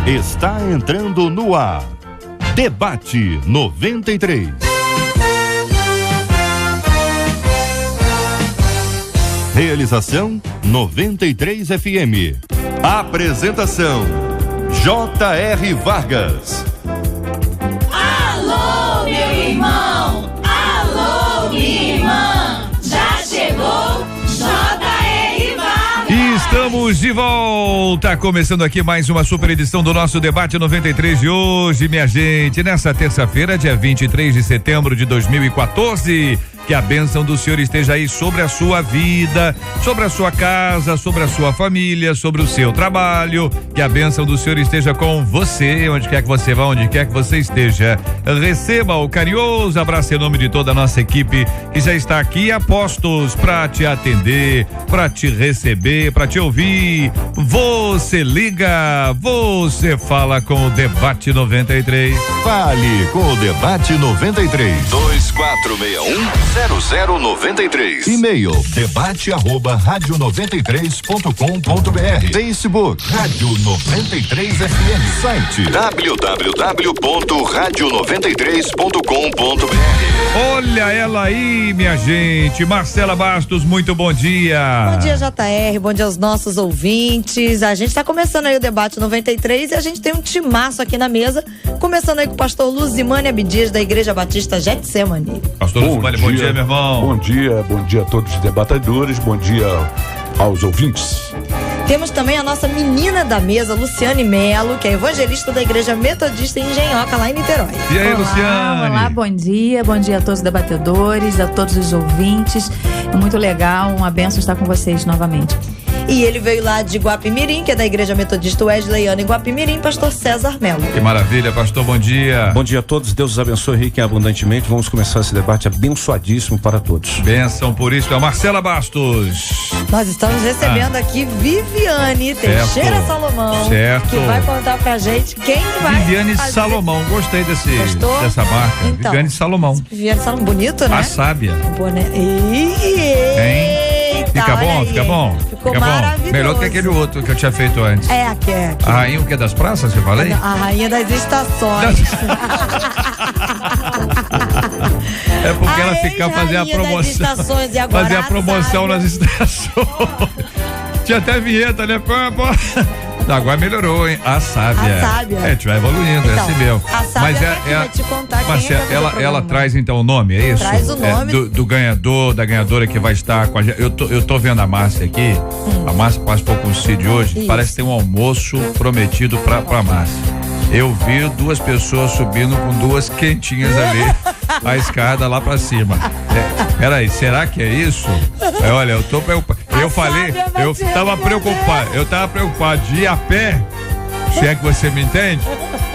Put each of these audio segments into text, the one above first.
está entrando no ar. Debate 93. Realização 93 FM. Apresentação J.R. Vargas. Alô, meu irmão! Alô, minha irmã! Já chegou J.R. Vargas! E estamos de volta, começando aqui mais uma super edição do nosso Debate 93 de hoje, minha gente, nessa terça-feira, dia 23 de setembro de 2014. Que a bênção do Senhor esteja aí sobre a sua vida, sobre a sua casa, sobre a sua família, sobre o seu trabalho. Que a bênção do Senhor esteja com você, onde quer que você vá, onde quer que você esteja. Receba o carinhoso abraço em nome de toda a nossa equipe que já está aqui a postos para te atender, para te receber, para te ouvir. Você liga, você fala com o Debate 93. Fale com o Debate 93. 2461-0093. E-mail debate@radio93.com.br. Facebook Rádio 93 FM. Site www.radio93.com.br. Olha ela aí, minha gente. Marcela Bastos, muito bom dia. Bom dia, JR. Bom dia aos nossos ouvintes. A gente tá começando aí o Debate 93 e a gente tem um timaço aqui na mesa. Começando aí com o pastor Luzimane Abdias, da Igreja Batista Getsemane. Pastor Luzimane, bom dia, meu irmão. Bom dia a todos os debatedores, bom dia aos ouvintes. Temos também a nossa menina da mesa, Luciane Melo, que é evangelista da Igreja Metodista em Engenhoca, lá em Niterói. E aí, Luciane? Olá, bom dia a todos os debatedores, a todos os ouvintes. É muito legal, uma bênção estar com vocês novamente. E ele veio lá de Guapimirim, que é da Igreja Metodista Wesleyana em Guapimirim, pastor César Melo. Que maravilha, pastor, bom dia. Bom dia a todos, Deus os abençoe rico e abundantemente. Vamos começar esse debate abençoadíssimo para todos. Bênção por isso, é a Marcela Bastos. Nós estamos recebendo aqui Viviane Teixeira Salomão, certo, que vai contar pra gente quem vai Viviane fazer... Salomão, gostei dessa marca. Então, Viviane Salomão. Viviane Salomão, bonito, né? A sábia. Boné. Fica bom, fica bom. Ficou maravilhoso. Melhor do que aquele outro que eu tinha feito antes. Aqui. A rainha o que das praças, eu falei? A rainha das estações. É porque ela fica fazendo a promoção. E agora fazer a promoção nas estações. Tinha até vinheta, né? Agora melhorou, hein? A sábia. A sábia. A gente vai evoluindo, então, é assim mesmo. A sábia. Mas vai te contar Marcela, quem é ela traz então o nome, é isso? Traz o nome. Do ganhador, da ganhadora que vai estar com a gente. Eu tô vendo a Márcia aqui. A Márcia participou com o Cid hoje. Isso. Parece que tem um almoço prometido pra Márcia. Eu vi duas pessoas subindo com duas quentinhas ali, a escada lá pra cima. Peraí, será que é isso? Olha, eu tô preocupado. Eu tava preocupado de ir a pé, se é que você me entende.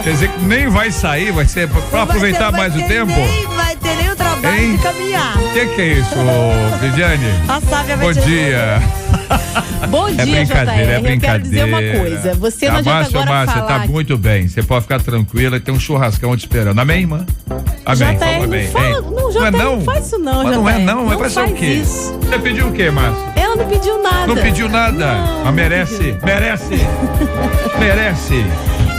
Quer dizer que nem vai sair, vai ser pra aproveitar mais o tempo. Nem vai ter nem o trabalho de caminhar. O que é isso, Viviane? A sábia vai Bom dia. Bom dia, brincadeira, JR. Eu quero dizer uma coisa. Você não adianta agora falar. Tá muito bem. Você pode ficar tranquila, tem um churrascão te esperando. Amém, irmã? Amém. JR, bem. Não faz isso não, mas JR. Não é não, vai fazer o quê? Isso. Você pediu o quê, Márcia? Ela não pediu nada. Não pediu nada? Mas merece.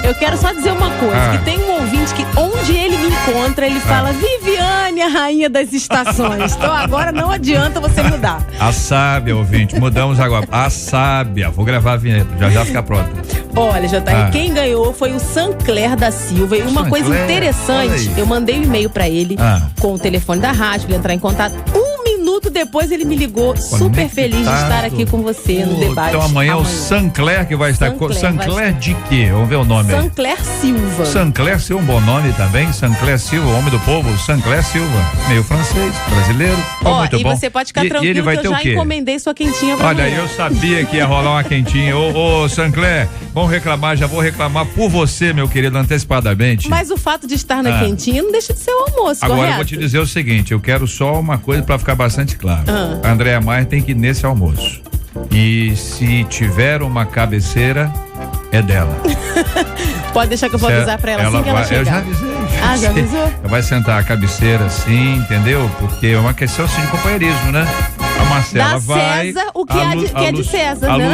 Eu quero só dizer uma coisa, que tem um ouvinte que onde ele me encontra, ele fala Viviane, a rainha das estações. Então agora não adianta você mudar. A sábia, ouvinte, mudamos agora. A sábia, vou gravar a vinheta, já fica pronta. Olha, JR, quem ganhou foi o Sancler da Silva. E uma coisa interessante, eu mandei um e-mail pra ele com o telefone da rádio, ele entrar em contato. Um minuto depois ele me ligou, super feliz de estar aqui com você no debate. Então amanhã é o Sancler que vai estar com. Sancler de quê? Vamos ver o nome aí. Sancler Silva. Sancler Silva, um bom nome também. Sancler Silva, homem do povo. Sancler Silva, meio francês, brasileiro. Muito bom. Você pode ficar tranquilo que eu já encomendei sua quentinha pra Olha, amanhã. eu sabia que ia rolar uma quentinha. Ô, Sancler, vamos reclamar, já vou reclamar por você, meu querido, antecipadamente. Mas o fato de estar na quentinha não deixa de ser o almoço, Agora correto? eu vou te dizer o seguinte, eu quero só uma coisa pra ficar bastante claro. A Andréa Maia tem que ir nesse almoço. E se tiver uma cabeceira, é dela. Pode deixar que eu vou avisar pra ela assim que ela chegar. Eu já avisei. Já avisou? Vai sentar a cabeceira assim, entendeu? Porque é uma questão assim de companheirismo, né? A Marcela Dá vai. César o que é de César, não?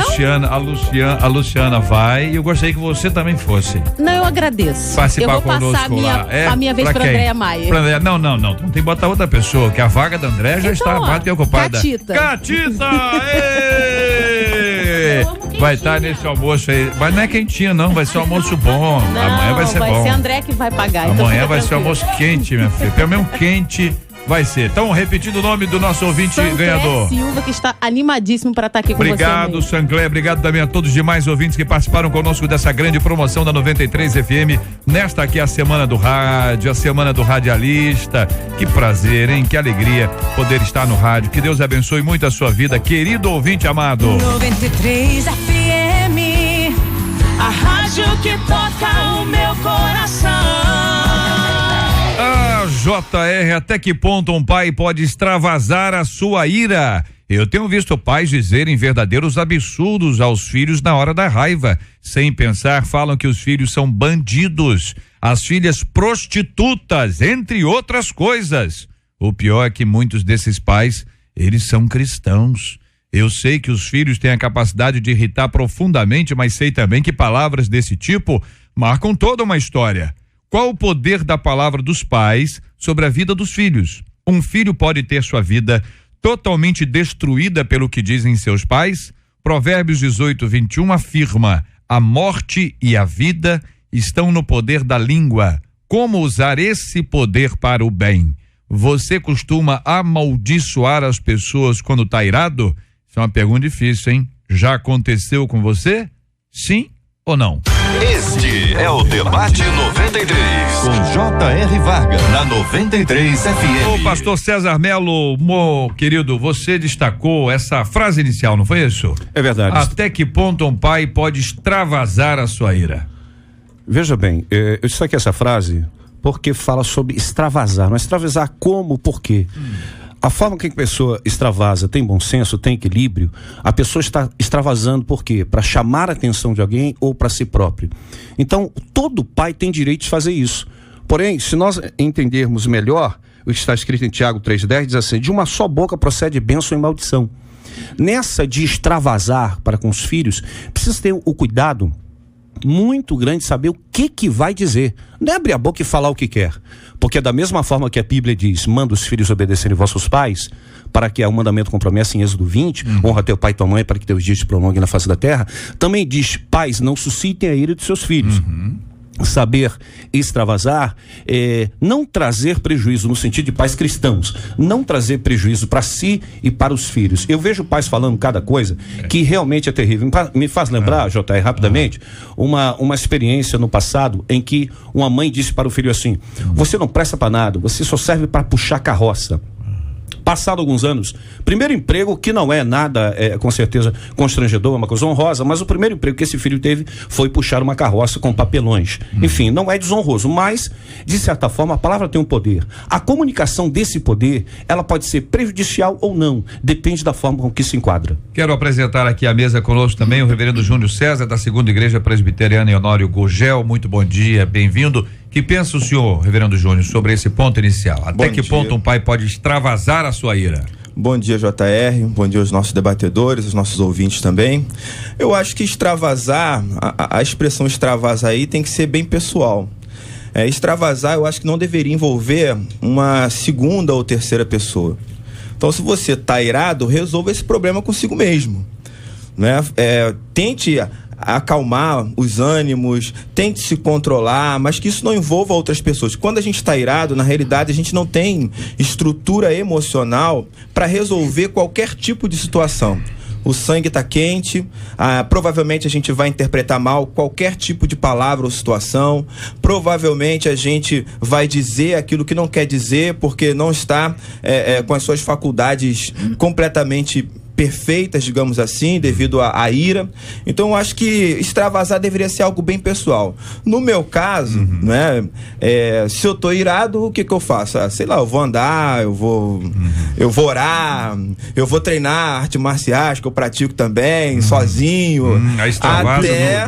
A Luciana vai. E eu gostaria que você também fosse. Não, eu agradeço. Participar eu vou passar conosco a minha vez pra Andréia Maia. Não. Não tem que botar outra pessoa, que a vaga da Andréia já está mais que ocupada. Catita! Vai estar nesse almoço aí. Mas não é quentinho, não. Vai ser um almoço bom. Não, amanhã vai ser bom. Vai ser André que vai pagar. Amanhã vai ser um almoço quente, minha filha. Pelo menos quente vai ser. Então, repetindo o nome do nosso ouvinte ganhador. Silva, que está animadíssimo para estar aqui com obrigado, você. Obrigado, Sancler. Obrigado também a todos os demais ouvintes que participaram conosco dessa grande promoção da 93 FM. Nesta aqui é a Semana do Rádio, a Semana do Radialista. Que prazer, hein? Que alegria poder estar no rádio. Que Deus abençoe muito a sua vida, querido ouvinte amado. 93 FM, a rádio que toca o meu coração. JR, até que ponto um pai pode extravasar a sua ira? Eu tenho visto pais dizerem verdadeiros absurdos aos filhos na hora da raiva. Sem pensar, falam que os filhos são bandidos, as filhas prostitutas, entre outras coisas. O pior é que muitos desses pais, eles são cristãos. Eu sei que os filhos têm a capacidade de irritar profundamente, mas sei também que palavras desse tipo marcam toda uma história. Qual o poder da palavra dos pais sobre a vida dos filhos? Um filho pode ter sua vida totalmente destruída pelo que dizem seus pais? Provérbios 18:21 afirma: a morte e a vida estão no poder da língua. Como usar esse poder para o bem? Você costuma amaldiçoar as pessoas quando está irado? Isso é uma pergunta difícil, hein? Já aconteceu com você? Sim ou não? Este é o Debate 93, com J.R. Varga, na 93 FM. Ô, pastor César Melo, querido, você destacou essa frase inicial, não foi isso? É verdade. Até que ponto um pai pode extravasar a sua ira? Veja bem, eu destaquei essa frase porque fala sobre extravasar. Mas extravasar como, por quê? A forma que a pessoa extravasa tem bom senso, tem equilíbrio, a pessoa está extravasando por quê? Para chamar a atenção de alguém ou para si próprio. Então, todo pai tem direito de fazer isso. Porém, se nós entendermos melhor, o que está escrito em Tiago 3,10 diz assim: de uma só boca procede bênção e maldição. Nessa de extravasar para com os filhos, precisa ter o cuidado muito grande de saber o que vai dizer. Não é abrir a boca e falar o que quer. Porque da mesma forma que a Bíblia diz, manda os filhos obedecerem vossos pais, para que é o mandamento com promessa em Êxodo 20, honra teu pai e tua mãe para que teus dias se prolonguem na face da terra, também diz, pais, não suscitem a ira de seus filhos. Saber extravasar é não trazer prejuízo, no sentido de pais cristãos, não trazer prejuízo para si e para os filhos. Eu vejo pais falando cada coisa que realmente é terrível. Me faz lembrar, JR, rapidamente, uma experiência no passado em que uma mãe disse para o filho assim: você não presta para nada, você só serve para puxar carroça. Passado alguns anos, primeiro emprego que não é nada, com certeza, constrangedor, é uma coisa honrosa, mas o primeiro emprego que esse filho teve foi puxar uma carroça com papelões. Enfim, não é desonroso, mas, de certa forma, a palavra tem um poder. A comunicação desse poder, ela pode ser prejudicial ou não, depende da forma com que se enquadra. Quero apresentar aqui à mesa conosco também o reverendo Júnior César, da Segunda Igreja Presbiteriana em Honório Gurgel. Muito bom dia, bem-vindo. Que pensa o senhor, reverendo Júnior, sobre esse ponto inicial? Até que ponto um pai pode extravasar a sua ira? Bom dia, JR, bom dia aos nossos debatedores, aos nossos ouvintes também. Eu acho que extravasar, a expressão extravasar aí tem que ser bem pessoal. Extravasar, eu acho que não deveria envolver uma segunda ou terceira pessoa. Então, se você está irado, resolva esse problema consigo mesmo, né? Tente acalmar os ânimos, tente se controlar, mas que isso não envolva outras pessoas. Quando a gente está irado, na realidade a gente não tem estrutura emocional para resolver qualquer tipo de situação. O sangue está quente, provavelmente a gente vai interpretar mal qualquer tipo de palavra ou situação, provavelmente a gente vai dizer aquilo que não quer dizer porque não está com as suas faculdades completamente perfeitas, digamos assim, devido à ira. Então eu acho que extravasar deveria ser algo bem pessoal. No meu caso, né, se eu tô irado, o que eu faço? Sei lá, eu vou andar, eu vou orar, eu vou treinar artes marciais, que eu pratico também, sozinho. Aí extravasa até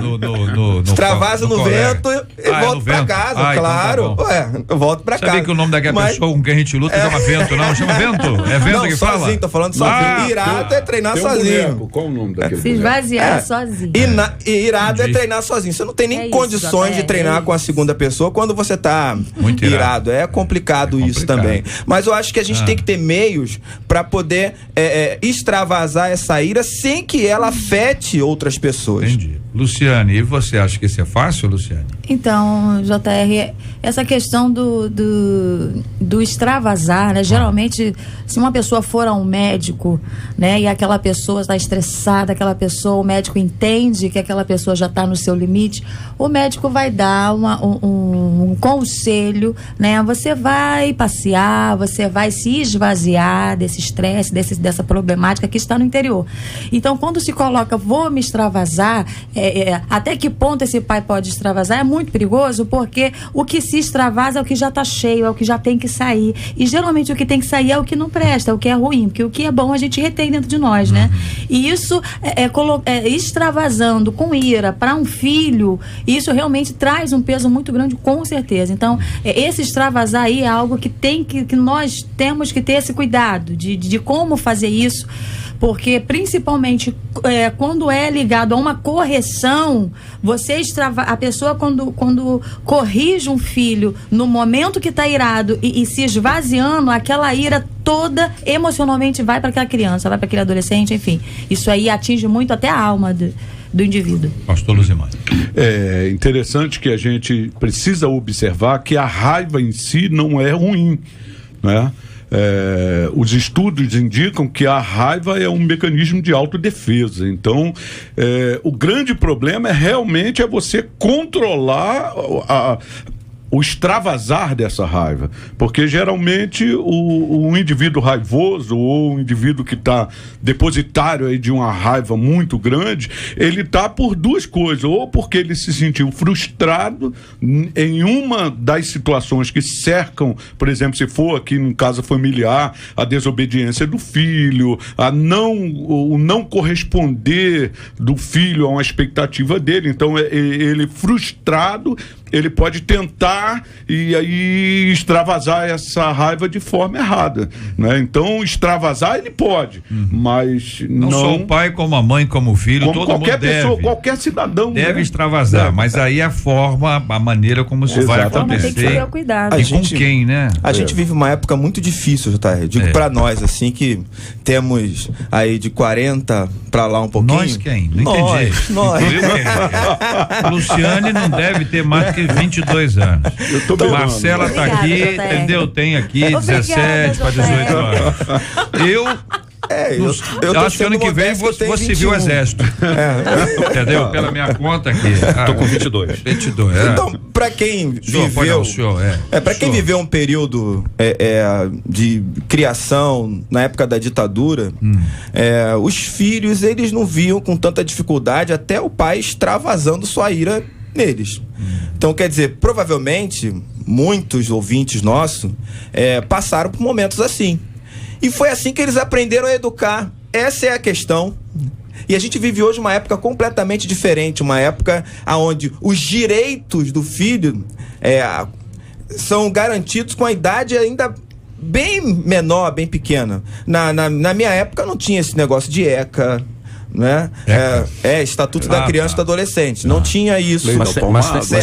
extravasa no vento e volto pra casa, claro. Então tá bom. Eu volto pra casa. Sabia que o nome daquela pessoa com quem a gente luta chama vento, não? Chama vento? É vento que fala? Sozinho, tô falando sozinho. Irado é treinar sozinho. Qual o nome daquele Se esvaziar sozinho. Irado é treinar sozinho. Você não tem nem condições de treinar com a segunda pessoa quando você tá muito irado. É complicado isso também. Mas eu acho que a gente tem que ter meios pra poder extravasar essa ira sem que ela afete outras pessoas. Entendi. Luciane, e você acha que isso é fácil, Luciane? Então, JR, essa questão do extravasar, né? Geralmente, se uma pessoa for a um médico, né, e aquela pessoa está estressada, o médico entende que aquela pessoa já está no seu limite, o médico vai dar um conselho, né? Você vai passear, você vai se esvaziar desse estresse, dessa problemática que está no interior. Então, quando se coloca, vou me extravasar, até que ponto esse pai pode extravasar? É muito perigoso, porque o que se extravasa é o que já está cheio, é o que já tem que sair. E geralmente o que tem que sair é o que não presta, é o que é ruim, porque o que é bom a gente retém dentro de nós, né? E isso extravasando com ira para um filho, isso realmente traz um peso muito grande, com certeza. Então, esse extravasar aí é algo que nós temos que ter esse cuidado de como fazer isso. Porque, principalmente, quando é ligado a uma correção, a pessoa, quando corrige um filho no momento que está irado e se esvaziando, aquela ira toda emocionalmente vai para aquela criança, vai para aquele adolescente, enfim. Isso aí atinge muito até a alma do indivíduo. Pastor Luzimar. É interessante que a gente precisa observar que a raiva em si não é ruim, né? Os estudos indicam que a raiva é um mecanismo de autodefesa. Então, o grande problema realmente é você controlar o extravasar dessa raiva, porque geralmente o indivíduo raivoso ou o indivíduo que está depositário aí de uma raiva muito grande, ele está por duas coisas: ou porque ele se sentiu frustrado em uma das situações que cercam, por exemplo, se for aqui no caso familiar, a desobediência do filho, o não corresponder do filho a uma expectativa dele. Então ele frustrado, ele pode tentar e aí extravasar essa raiva de forma errada, né? Então, extravasar ele pode, mas não só o pai, como a mãe, como o filho, todo qualquer mundo deve. Pessoa, qualquer cidadão deve extravasar, mas aí a forma, a maneira como isso vai acontecer. Tem que ter cuidado. E com quem, né? A gente vive uma época muito difícil, JR. Digo pra nós, assim, que temos aí de 40 pra lá um pouquinho. Nós quem? Não entendi. Nós. Luciane não deve ter mais que 22 anos. Marcela tá aqui, entendeu? Tem aqui 17 para 18 anos. Eu acho que ano que vem vou servir o exército. Entendeu? Pela minha conta aqui. Tô com 22. Então, pra quem viveu. Quem viveu um período de criação na época da ditadura, os filhos, eles não viam com tanta dificuldade até o pai extravasando sua ira neles. Então, quer dizer, provavelmente muitos ouvintes nossos passaram por momentos assim. E foi assim que eles aprenderam a educar. Essa é a questão. E a gente vive hoje uma época completamente diferente, uma época onde os direitos do filho são garantidos com a idade ainda bem menor, bem pequena. Na minha época não tinha esse negócio de ECA, né? Estatuto da Criança e do Adolescente. Não tinha isso.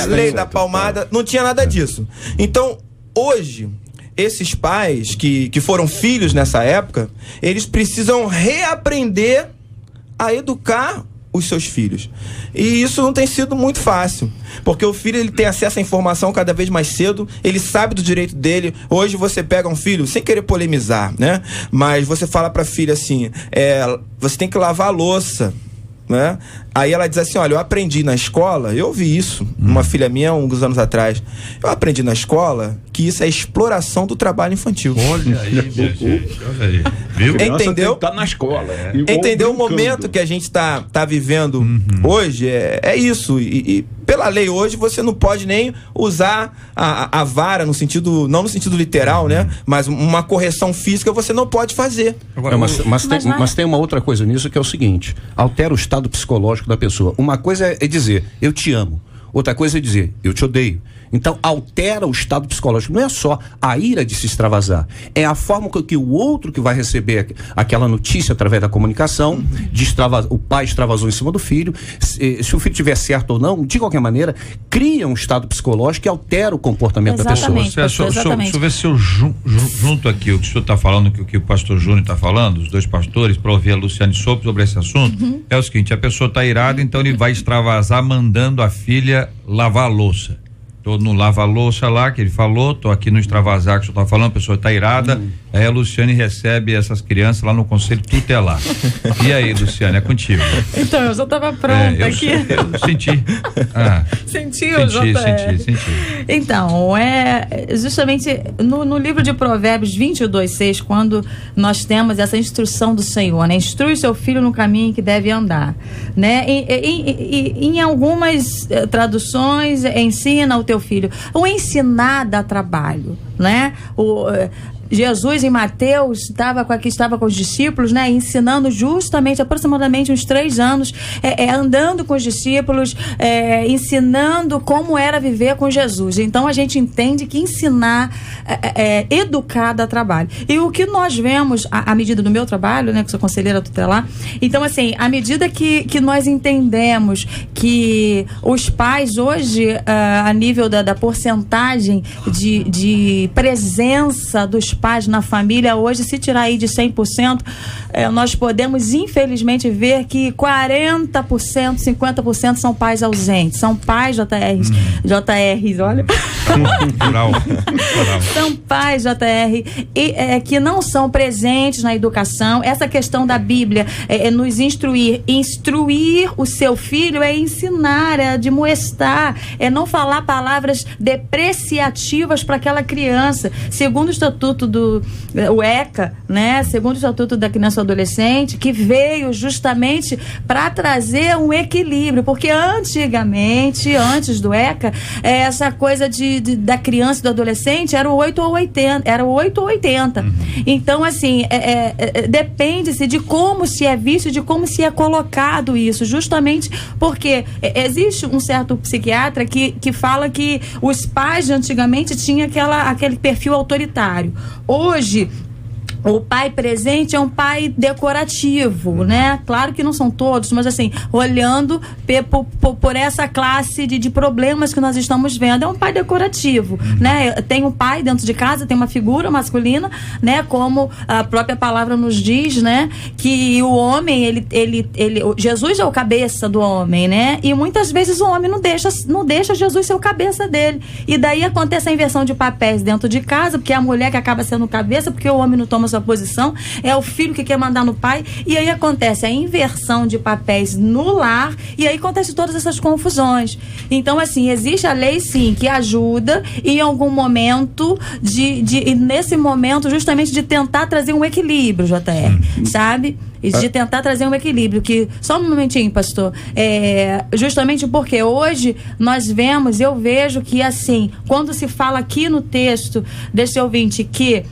Lei da Palmada, não tinha nada disso. Então, hoje, esses pais que foram filhos nessa época, eles precisam reaprender a educar os seus filhos. E isso não tem sido muito fácil, porque o filho, ele tem acesso à informação cada vez mais cedo, ele sabe do direito dele. Hoje você pega um filho, sem querer polemizar, né? Mas você fala pra filha assim, você tem que lavar a louça, né? Aí ela diz assim, olha, eu aprendi na escola, eu ouvi isso, uma filha minha, uns anos atrás, eu aprendi na escola que que isso é exploração do trabalho infantil. Olha aí, minha gente, olha aí. Viu? Entendeu? Tá na escola. Entendeu o momento que a gente tá vivendo hoje? É isso. E pela lei hoje você não pode nem usar a vara no sentido, não no sentido literal, né? Mas uma correção física você não pode fazer. Agora, mas tem uma outra coisa nisso, que é o seguinte: altera o estado psicológico da pessoa. Uma coisa é dizer eu te amo, outra coisa é dizer eu te odeio. Então altera o estado psicológico. Não é só a ira de se extravasar, é a forma que o outro que vai receber aquela notícia através da comunicação, o pai extravasou em cima do filho, se o filho tiver certo ou não, de qualquer maneira, cria um estado psicológico que altera o comportamento da pessoa. Deixa eu ver se eu junto aqui o que o senhor está falando, o que o pastor Júnior está falando, os dois pastores, para ouvir a Luciane sobre esse assunto. É o seguinte: a pessoa está irada, então ele vai extravasar mandando a filha lavar a louça. Tô no lava-louça lá, que ele falou, tô aqui no extravasar que o senhor tá falando, a pessoa tá irada, aí a Luciane recebe essas crianças lá no conselho tutelar. E aí, Luciane, é contigo. Então, eu já tava pronta aqui. Eu senti. Sentiu, Senti. Então, justamente no livro de Provérbios 22:6, quando nós temos essa instrução do Senhor, né? Instrui seu filho no caminho que deve andar, né? Em algumas traduções, ensina o teu filho. O ensinar dá trabalho, né? Jesus em Mateus estava com os discípulos, né, ensinando justamente aproximadamente uns 3 anos, andando com os discípulos, ensinando como era viver com Jesus. Então a gente entende que ensinar, educar dá trabalho. E o que nós vemos, à medida do meu trabalho, né, que sou conselheira tutelar, então assim, à medida que nós entendemos que os pais hoje, a nível da porcentagem de presença dos pais na família, hoje, se tirar aí de 100%, nós podemos infelizmente ver que 40%, 50% são pais ausentes, são pais JRs, olha. São pais JR que não são presentes na educação. Essa questão da Bíblia nos instruir o seu filho, ensinar, admoestar, não falar palavras depreciativas para aquela criança, segundo o estatuto o ECA, né? Segundo o Estatuto da Criança e Adolescente, que veio justamente para trazer um equilíbrio, porque antigamente, antes do ECA, essa coisa da criança e do adolescente era o 8 ou 80. Então, assim, depende-se de como se é visto, de como se é colocado isso, justamente porque existe um certo psiquiatra que fala que os pais de antigamente tinham aquele perfil autoritário. Hoje, o pai presente é um pai decorativo, né? Claro que não são todos, mas assim, olhando por essa classe de problemas que nós estamos vendo, é um pai decorativo, né? Tem um pai dentro de casa, tem uma figura masculina, né? Como a própria palavra nos diz, né? Que o homem, Jesus é o cabeça do homem, né? E muitas vezes o homem não deixa Jesus ser o cabeça dele. E daí acontece a inversão de papéis dentro de casa, porque é a mulher que acaba sendo cabeça, porque o homem não toma sua posição, é o filho que quer mandar no pai, e aí acontece a inversão de papéis no lar, e aí acontece todas essas confusões. Então, assim, existe a lei, sim, que ajuda em algum momento, nesse momento, justamente de tentar trazer um equilíbrio, JR, sabe? E de tentar trazer um equilíbrio, que, só um momentinho, pastor, justamente porque hoje eu vejo que, assim, quando se fala aqui no texto desse ouvinte que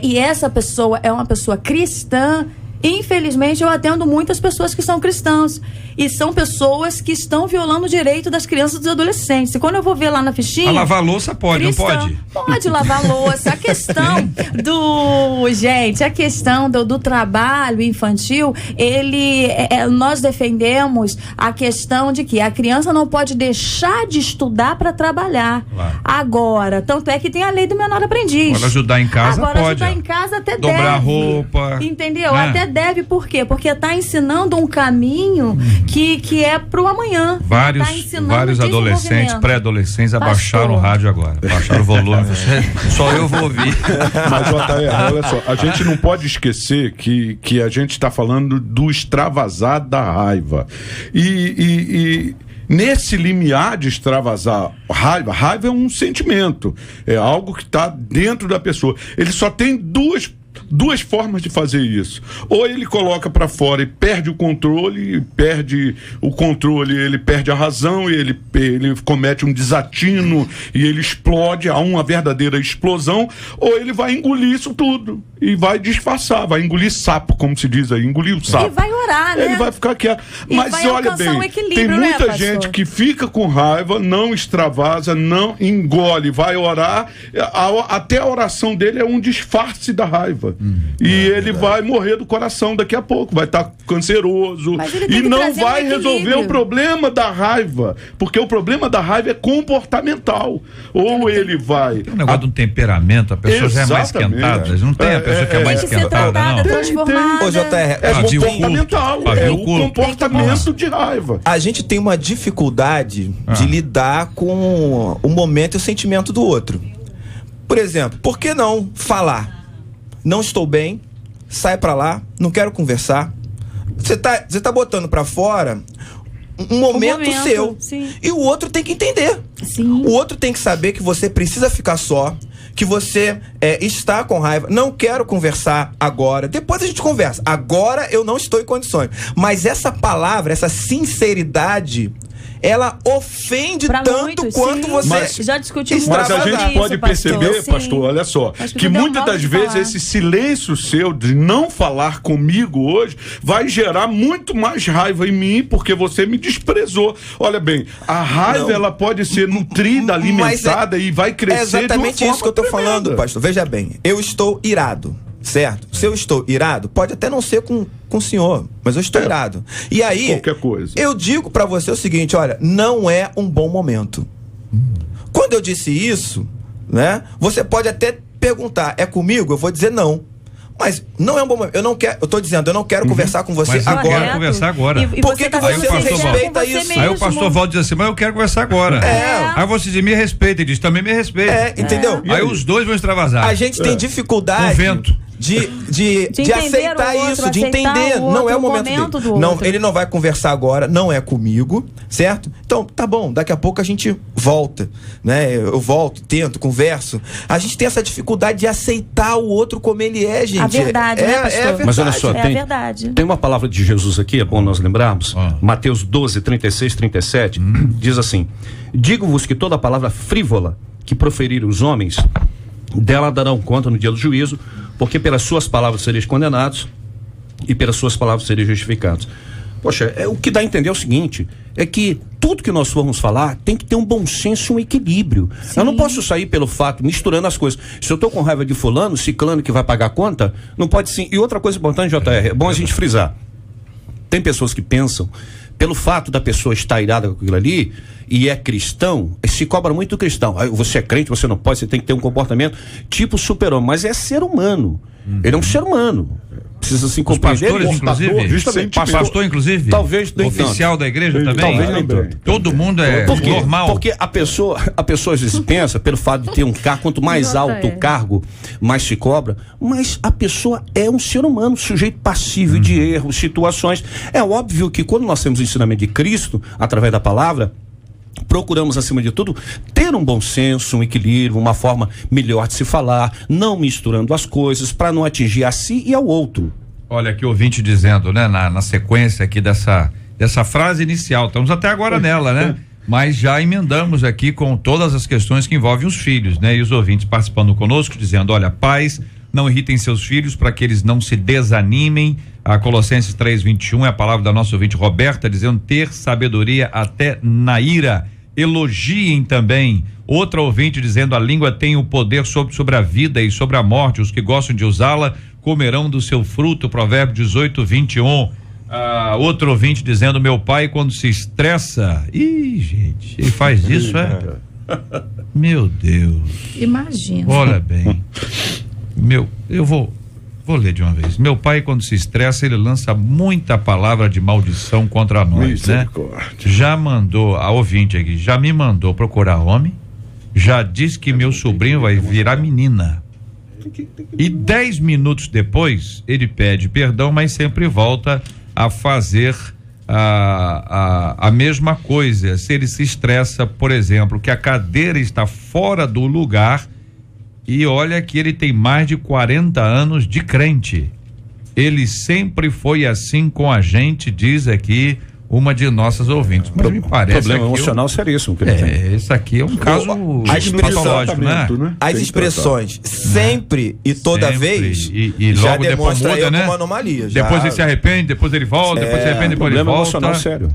e essa pessoa é uma pessoa cristã, infelizmente eu atendo muitas pessoas que são cristãos e são pessoas que estão violando o direito das crianças e dos adolescentes. E quando eu vou ver lá na fichinha... lavar louça pode, cristã, não pode? Pode lavar louça. A questão do trabalho infantil, nós defendemos a questão de que a criança não pode deixar de estudar para trabalhar. Claro. Agora, tanto é que tem a lei do menor aprendiz. Agora ajudar em casa pode. Ajudar em casa até deve. Dobrar a roupa. Entendeu? Né? Até deve, por quê? Porque está ensinando um caminho que é pro amanhã. Vários adolescentes, pré-adolescentes abaixaram o rádio agora. Baixaram o volume. Só eu vou ouvir. Mas, JR, olha só, a gente não pode esquecer que a gente está falando do extravasar da raiva. Nesse limiar de extravasar raiva é um sentimento, é algo que está dentro da pessoa. Ele só tem duas formas de fazer isso. Ou ele coloca para fora e perde o controle, ele perde a razão, e ele comete um desatino e ele explode, há uma verdadeira explosão, ou ele vai engolir isso tudo e vai disfarçar, vai engolir sapo, como se diz aí, engolir o sapo. E vai orar, né? Ele vai ficar quieto. E mas olha bem, tem muita gente que fica com raiva, não extravasa, não engole, vai orar, até a oração dele é um disfarce da raiva. E ele vai morrer do coração daqui a pouco, vai estar canceroso e não vai resolver o problema da raiva, porque o problema da raiva é comportamental. Ou ele vai... Tem um negócio de um temperamento, a pessoa já é mais esquentada, não tem a pessoa que é mais esquentada, não. Ô, JR, é comportamental, é o comportamento de raiva. A gente tem uma dificuldade de lidar com o momento e o sentimento do outro. Por exemplo, por que não falar? Não estou bem, sai pra lá, não quero conversar. Você tá botando pra fora um momento seu. Sim. E o outro tem que entender. Sim. O outro tem que saber que você precisa ficar só, que você está com raiva. Não quero conversar agora. Depois a gente conversa. Agora eu não estou em condições. Mas essa palavra, essa sinceridade, ela ofende pra tanto muitos, quanto você... Mas já discutimos Mas a gente pode perceber, pastor, olha só, que muitas das vezes esse silêncio seu de não falar comigo hoje vai gerar muito mais raiva em mim, porque você me desprezou. Olha bem, a raiva ela pode ser nutrida, alimentada e vai crescer. É exatamente isso que eu tô falando, pastor. Veja bem, eu estou irado. Certo? Se eu estou irado, pode até não ser com o senhor, mas eu estou irado. E aí, qualquer coisa. Eu digo pra você o seguinte, olha, não é um bom momento. Quando eu disse isso, né, você pode até perguntar, é comigo? Eu vou dizer não. Mas não é um bom momento. Eu tô dizendo, eu não quero conversar com você agora. Eu quero conversar agora. Por que você não respeita isso? Aí o pastor Valdo diz assim, mas eu quero conversar agora. Aí você diz, me respeita, ele diz, também me respeita. Entendeu? Aí os dois vão extravasar. A gente tem dificuldade de aceitar isso, de entender. Não é o momento dele. Não, ele não vai conversar agora, não é comigo, certo? Então, tá bom, daqui a pouco a gente volta, né? Eu volto, tento, converso. A gente tem essa dificuldade de aceitar o outro como ele é, gente. A verdade, né, pastor? É verdade. Mas olha só, tem uma palavra de Jesus aqui, é bom nós lembrarmos. Mateus 12, 36, 37, diz assim: digo-vos que toda palavra frívola que proferirem os homens, dela darão conta no dia do juízo, porque pelas suas palavras sereis condenados e pelas suas palavras sereis justificados. Poxa, o que dá a entender é o seguinte, é que tudo que nós formos falar tem que ter um bom senso e um equilíbrio. Sim. Eu não posso sair pelo fato, misturando as coisas. Se eu tô com raiva de fulano, ciclano que vai pagar a conta, não pode sim. E outra coisa importante, JR, é bom a gente frisar. Tem pessoas que pensam, pelo fato da pessoa estar irada com aquilo ali, e é cristão, se cobra muito do cristão. Você é crente, você não pode, você tem que ter um comportamento tipo super-homem, mas é ser humano. Ele é um ser humano. Precisa se compreender. Os pastores, inclusive? Justamente. Pastor, inclusive? Talvez nem oficial da igreja também? Talvez nem tanto. Todo mundo é normal. Porque a pessoa às vezes pensa, pelo fato de ter um cargo, quanto mais alto o cargo, mais se cobra, mas a pessoa é um ser humano, sujeito passível de erros, situações. É óbvio que quando nós temos o ensinamento de Cristo, através da palavra, procuramos, acima de tudo, ter um bom senso, um equilíbrio, uma forma melhor de se falar, não misturando as coisas para não atingir a si e ao outro. Olha aqui o ouvinte dizendo, né, na sequência aqui dessa frase inicial, estamos até agora nela, né? Mas já emendamos aqui com todas as questões que envolvem os filhos, né? E os ouvintes participando conosco, dizendo, olha, pais, não irritem seus filhos para que eles não se desanimem. A Colossenses 3:21 é a palavra da nossa ouvinte Roberta, dizendo ter sabedoria até na ira. Elogiem também. Outra ouvinte dizendo, a língua tem o poder sobre a vida e sobre a morte. Os que gostam de usá-la comerão do seu fruto. Provérbio 18:21. Outro ouvinte dizendo, meu pai quando se estressa, gente, ele faz isso, meu Deus. Imagina. Olha bem, eu vou ler de uma vez. Meu pai quando se estressa, ele lança muita palavra de maldição contra nós, né? Já mandou, a ouvinte aqui, já me mandou procurar homem, já disse que meu sobrinho vai virar menina. E 10 minutos depois, ele pede perdão, mas sempre volta a fazer a mesma coisa. Se ele se estressa, por exemplo, que a cadeira está fora do lugar, e olha que ele tem mais de 40 anos de crente. Ele sempre foi assim com a gente, diz aqui uma de nossas ouvintes. Mas me parece problema emocional seríssimo. Isso aqui é um caso patológico, né? As expressões sempre e toda vez e já logo depois demonstra muda, né? como anomalia. Depois ele se arrepende, depois ele volta, depois se arrepende, depois ele volta. Emocional sério.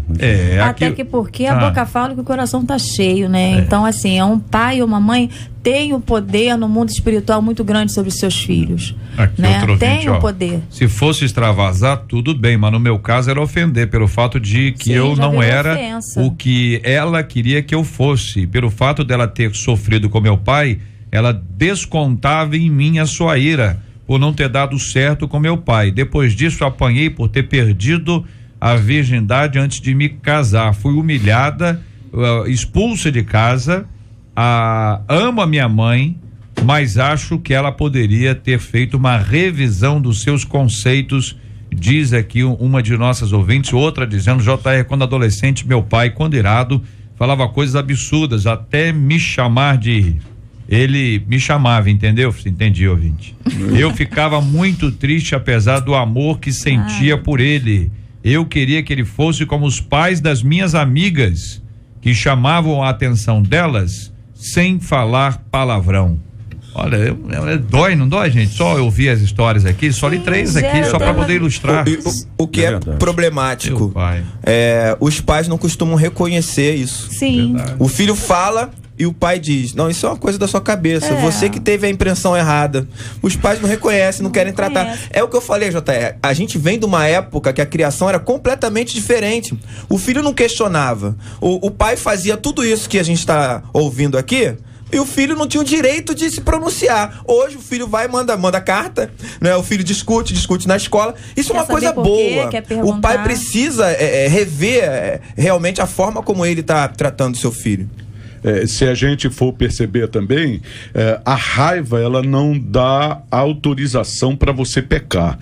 Até que porque a boca fala que o coração tá cheio, né? Então, assim, é um pai ou uma mãe tem um poder no mundo espiritual muito grande sobre os seus filhos. Aqui, né? outro ouvinte, Tem um poder. Se fosse extravasar, tudo bem, mas no meu caso era ofender, pelo fato de que eu não era o que ela queria que eu fosse. Pelo fato dela ter sofrido com meu pai, ela descontava em mim a sua ira por não ter dado certo com meu pai. Depois disso, apanhei por ter perdido a virgindade antes de me casar. Fui humilhada, expulsa de casa. Amo a minha mãe, mas acho que ela poderia ter feito uma revisão dos seus conceitos, diz aqui uma de nossas ouvintes. Outra dizendo: JR, quando adolescente, meu pai, quando irado, falava coisas absurdas, até me chamar de... Ele me chamava, entendeu? Entendi, ouvinte. Eu ficava muito triste, apesar do amor que sentia por ele. Eu queria que ele fosse como os pais das minhas amigas, que chamavam a atenção delas sem falar palavrão. Olha, dói, não dói, gente? Só eu vi as histórias aqui, só li 3 aqui, só para poder ilustrar. O que é problemático, os pais não costumam reconhecer isso. Sim. O filho fala e o pai diz: não, isso é uma coisa da sua cabeça, você que teve a impressão errada. Os pais não reconhecem, não querem tratar. É o que eu falei, JR, a gente vem de uma época que a criação era completamente diferente. O filho não questionava, o pai fazia tudo isso que a gente está ouvindo aqui, e o filho não tinha o direito de se pronunciar. Hoje o filho vai e manda carta, né? O filho discute na escola. Isso é uma coisa boa. O pai precisa rever realmente a forma como ele está tratando o seu filho. Se a gente for perceber também, a raiva, ela não dá autorização para você pecar.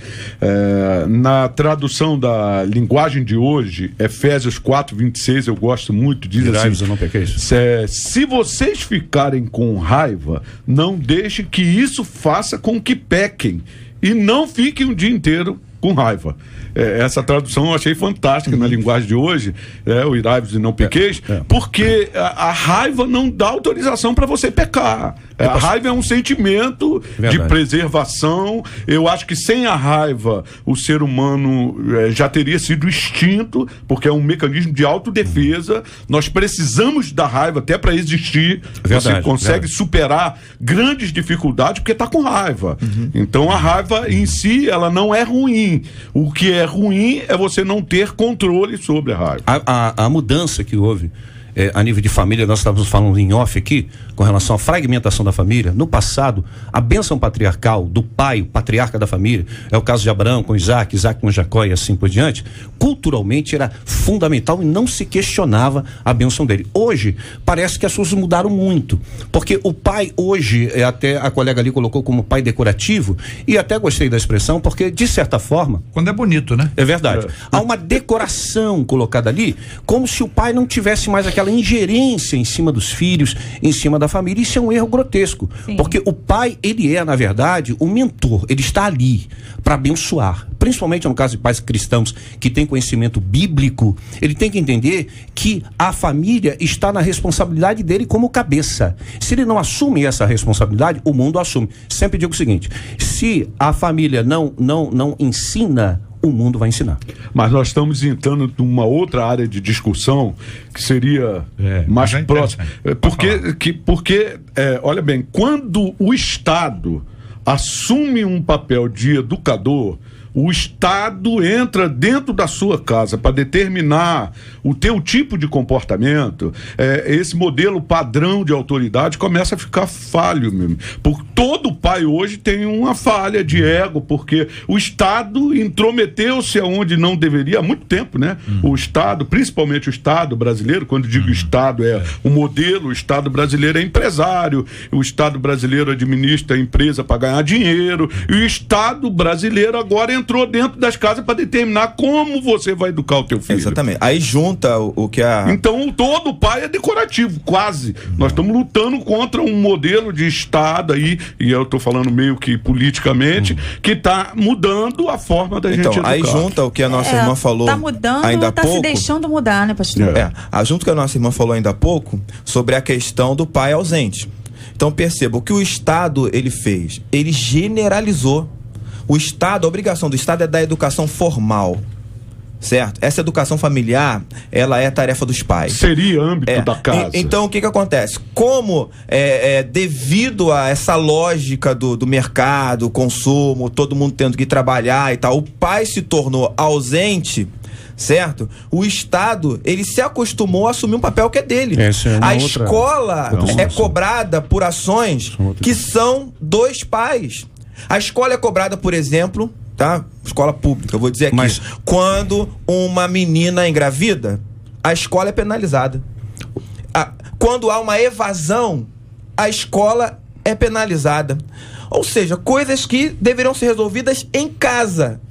Na tradução da linguagem de hoje, Efésios 4:26, eu gosto muito, diz assim: eu não pequei. Se vocês ficarem com raiva, não deixe que isso faça com que pequem, e não fiquem o dia inteiro com raiva. Essa tradução eu achei fantástica na linguagem de hoje, o irai-vos e não pequeis, porque a raiva não dá autorização para você pecar. A raiva é um sentimento de preservação. Eu acho que sem a raiva o ser humano já teria sido extinto, porque é um mecanismo de autodefesa. Nós precisamos da raiva até para existir. Você consegue superar grandes dificuldades porque está com raiva. Então a raiva em si, ela não é ruim. O que é ruim é você não ter controle sobre a raiva. A mudança que houve a nível de família, nós estávamos falando em off aqui, com relação à fragmentação da família. No passado, a bênção patriarcal do pai, o patriarca da família, é o caso de Abraão com Isaac, Isaac com Jacó e assim por diante, culturalmente era fundamental e não se questionava a bênção dele. Hoje, parece que as coisas mudaram muito, porque o pai hoje, até a colega ali colocou como pai decorativo, e até gostei da expressão, porque de certa forma... Quando é bonito, né? É verdade. Há uma decoração colocada ali, como se o pai não tivesse mais aquela ingerência em cima dos filhos, em cima da família. Isso é um erro grotesco. Sim. Porque o pai, ele é, na verdade, o mentor. Ele está ali para abençoar. Principalmente no caso de pais cristãos que têm conhecimento bíblico, ele tem que entender que a família está na responsabilidade dele como cabeça. Se ele não assume essa responsabilidade, o mundo assume. Sempre digo o seguinte: se a família não ensina, o mundo vai ensinar. Mas nós estamos entrando numa outra área de discussão que seria mais próxima. Porque olha bem, quando o Estado assume um papel de educador, o Estado entra dentro da sua casa para determinar o teu tipo de comportamento, esse modelo padrão de autoridade começa a ficar falho mesmo. Porque todo pai hoje tem uma falha de ego, porque o Estado intrometeu-se aonde não deveria há muito tempo, né? O Estado, principalmente o Estado brasileiro, quando digo Estado o modelo, o Estado brasileiro é empresário, o Estado brasileiro administra a empresa para ganhar dinheiro, e o Estado brasileiro agora entrou entrou dentro das casas para determinar como você vai educar o teu filho. Exatamente. Aí junta o que a... Então todo pai é decorativo, quase. Nós estamos lutando contra um modelo de Estado aí, e eu estou falando meio que politicamente, que está mudando a forma da gente educar. Aí junta o que a nossa irmã falou ainda há pouco. Se deixando mudar, né, pastor? Junto que a nossa irmã falou ainda há pouco sobre a questão do pai ausente. Então perceba, o que o Estado ele fez? Ele generalizou. O Estado, a obrigação do Estado é dar educação formal, certo? Essa educação familiar, ela é tarefa dos pais. Seria âmbito da casa. Então o que acontece? Como devido a essa lógica do mercado, consumo, todo mundo tendo que trabalhar e tal, o pai se tornou ausente, certo? O Estado, ele se acostumou a assumir um papel que é dele. A escola é cobrada por ações que são dos pais. A escola é cobrada, por exemplo, tá? Escola pública, eu vou dizer aqui. Quando uma menina engravida, a escola é penalizada. Quando há uma evasão, a escola é penalizada. Ou seja, coisas que deveriam ser resolvidas em casa.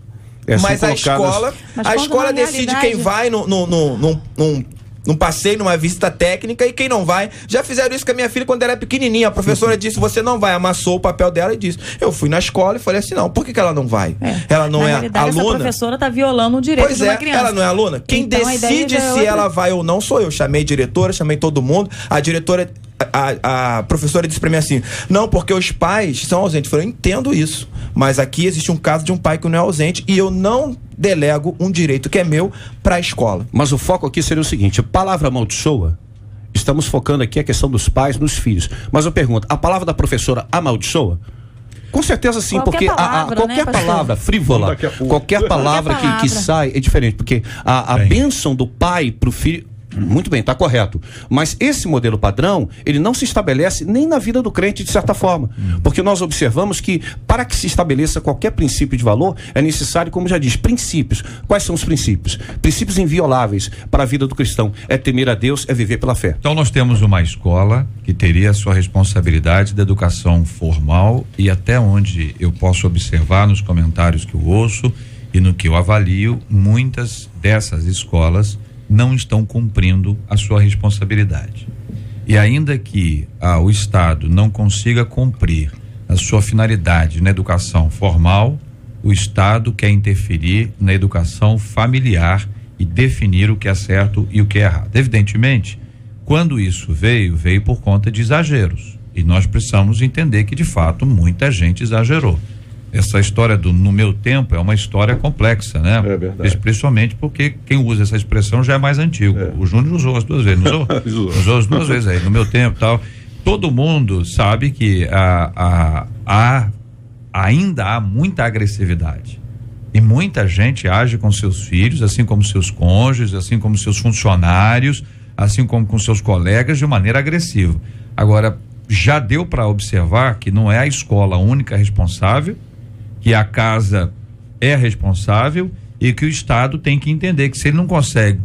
Mas a escola decide quem vai num passeio, numa visita técnica, e quem não vai. Já fizeram isso com a minha filha quando era pequenininha. A professora disse, você não vai. Amassou o papel dela e disse. Eu fui na escola e falei assim, não, por que ela não vai? Ela não é aluna? Essa professora está violando o direito de uma criança. Ela não é aluna? Quem então, decide se ela vai ou não sou eu. Chamei diretora, chamei todo mundo. A diretora... A professora disse pra mim assim, não, porque os pais são ausentes. Eu falei, eu entendo isso, mas aqui existe um caso de um pai que não é ausente e eu não delego um direito que é meu pra escola. Mas o foco aqui seria o seguinte, a palavra amaldiçoa, estamos focando aqui a questão dos pais nos filhos, mas eu pergunto, a palavra da professora amaldiçoa? Com certeza sim, porque qualquer palavra frívola, qualquer palavra que sai é diferente, porque a bênção do pai pro filho... Muito bem, está correto. Mas esse modelo padrão, ele não se estabelece nem na vida do crente, de certa forma. Porque nós observamos que, para que se estabeleça qualquer princípio de valor, é necessário, como já diz, princípios. Quais são os princípios? Princípios invioláveis para a vida do cristão. É temer a Deus, é viver pela fé. Então nós temos uma escola que teria a sua responsabilidade da educação formal, e até onde eu posso observar nos comentários que eu ouço e no que eu avalio, muitas dessas escolas não estão cumprindo a sua responsabilidade. E ainda que o Estado não consiga cumprir a sua finalidade na educação formal, o Estado quer interferir na educação familiar e definir o que é certo e o que é errado. Evidentemente, quando isso veio por conta de exageros. E nós precisamos entender que, de fato, muita gente exagerou. Essa história do no meu tempo é uma história complexa, né? É verdade. Principalmente porque quem usa essa expressão já é mais antigo. O Júnior usou as duas vezes, não usou? Usou as duas vezes aí, no meu tempo e tal. Todo mundo sabe que ainda há muita agressividade. E muita gente age com seus filhos, assim como seus cônjuges, assim como seus funcionários, assim como com seus colegas, de maneira agressiva. Agora, já deu para observar que não é a escola a única responsável, que a casa é responsável e que o Estado tem que entender que se ele não consegue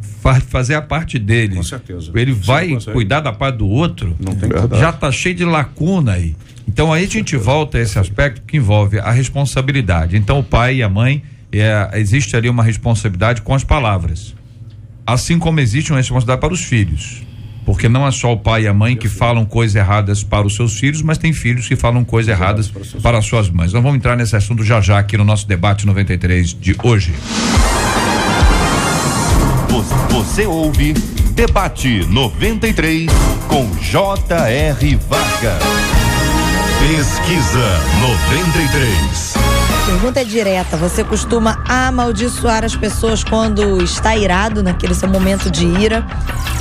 fazer a parte dele, com certeza, ele vai cuidar da parte do outro, não tem já está cheio de lacuna aí. Então aí a gente volta a esse aspecto que envolve a responsabilidade. Então o pai e a mãe, existe ali uma responsabilidade com as palavras, assim como existe uma responsabilidade para os filhos. Porque não é só o pai e a mãe que falam coisas erradas para os seus filhos, mas tem filhos que falam coisas erradas para as suas mães. Nós vamos entrar nesse assunto já aqui no nosso debate 93 de hoje. Você ouve Debate 93 com J.R. Vargas. Pesquisa 93. Pergunta é direta. Você costuma amaldiçoar as pessoas quando está irado, naquele seu momento de ira?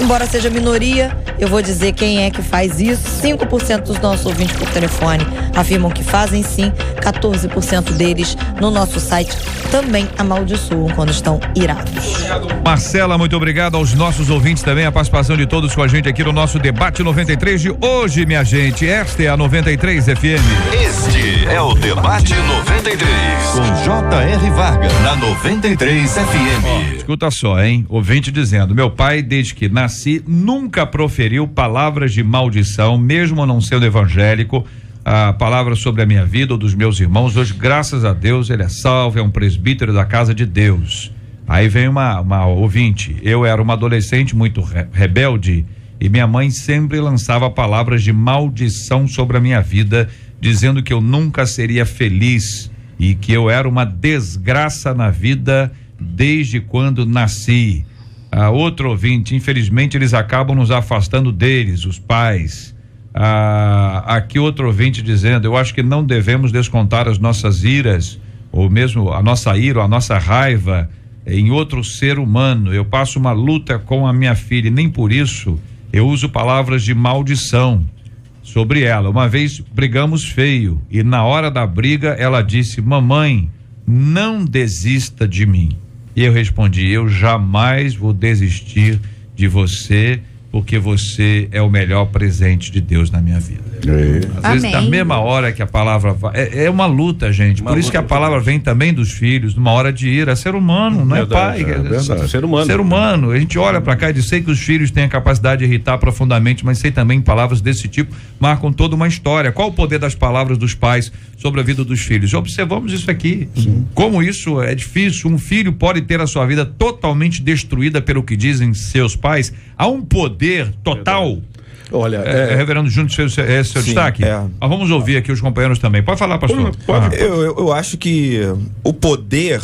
Embora seja minoria, eu vou dizer quem é que faz isso. 5% dos nossos ouvintes por telefone afirmam que fazem sim. 14% deles no nosso site também amaldiçoam quando estão irados. Marcela, muito obrigado aos nossos ouvintes também, a participação de todos com a gente aqui no nosso Debate 93 de hoje, minha gente. Esta é a 93 FM. Este é o Debate 93 com J.R. Vargas na 93 FM. Escuta só, hein? Ouvinte dizendo: meu pai, desde que nasci, nunca proferiu palavras de maldição, mesmo não sendo evangélico. a palavra sobre a minha vida ou dos meus irmãos. Hoje, graças a Deus, ele é salvo, é um presbítero da casa de Deus. Aí vem uma ouvinte. Eu era uma adolescente muito rebelde e minha mãe sempre lançava palavras de maldição sobre a minha vida, dizendo que eu nunca seria feliz e que eu era uma desgraça na vida desde quando nasci. A outro ouvinte, infelizmente eles acabam nos afastando deles, os pais. Aqui outro ouvinte dizendo, eu acho que não devemos descontar as nossas iras, ou mesmo a nossa ira, ou a nossa raiva em outro ser humano. Eu passo uma luta com a minha filha e nem por isso eu uso palavras de maldição sobre ela. Uma vez brigamos feio e na hora da briga ela disse, mamãe, não desista de mim. E eu respondi, eu jamais vou desistir de você, porque você é o melhor presente de Deus na minha vida. Às vezes, na mesma hora que a palavra é uma luta, gente. Por isso que a palavra vem também dos filhos, numa hora de ira. É ser humano, não é pai. Ser humano. Ser humano. A gente olha pra cá e diz, sei que os filhos têm a capacidade de irritar profundamente, mas sei também palavras desse tipo marcam toda uma história. Qual o poder das palavras dos pais sobre a vida dos filhos? Observamos isso aqui. Sim. Como isso é difícil. Um filho pode ter a sua vida totalmente destruída pelo que dizem seus pais. Há um poder total. Olha, Reverendo Júnior, esse é seu destaque? Mas vamos ouvir aqui os companheiros também. Pode falar, pastor. Eu acho que o poder,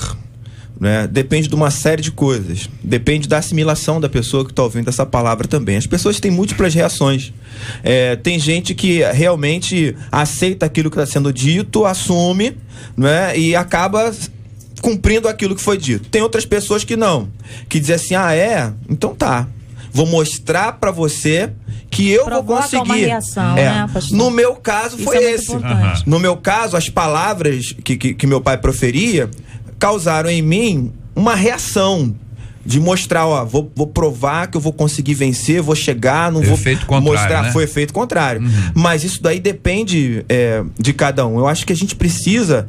né, depende de uma série de coisas. Depende da assimilação da pessoa que está ouvindo essa palavra também. As pessoas têm múltiplas reações. Tem gente que realmente aceita aquilo que está sendo dito, assume, né, e acaba cumprindo aquilo que foi dito. Tem outras pessoas que não, que dizem assim, então tá, vou mostrar para você que eu vou conseguir. Uma reação, né, pastor? No meu caso foi esse. No meu caso, as palavras que meu pai proferia causaram em mim uma reação de mostrar, vou provar que eu vou conseguir vencer, vou chegar, não vou mostrar, né? Foi efeito contrário. Mas isso daí depende de cada um. Eu acho que a gente precisa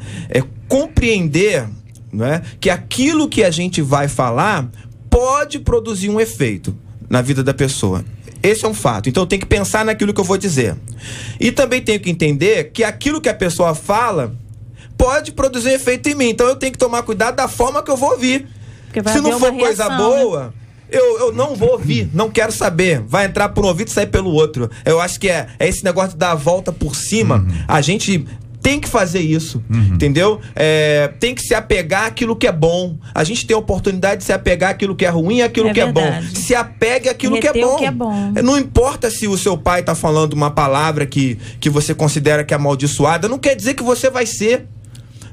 compreender, né, que aquilo que a gente vai falar pode produzir um efeito na vida da pessoa. Esse é um fato. Então eu tenho que pensar naquilo que eu vou dizer. E também tenho que entender que aquilo que a pessoa fala pode produzir um efeito em mim. Então eu tenho que tomar cuidado da forma que eu vou ouvir. Se não for coisa boa, né? Eu não vou ouvir, não quero saber. Vai entrar por um ouvido e sair pelo outro. Eu acho que é esse negócio de dar a volta por cima. A gente tem que fazer isso, entendeu? Tem que se apegar àquilo que é bom. A gente tem a oportunidade de se apegar àquilo que é ruim e àquilo que é bom. Se apegue àquilo que é bom. Não importa se o seu pai está falando uma palavra que você considera que é amaldiçoada, não quer dizer que você vai ser.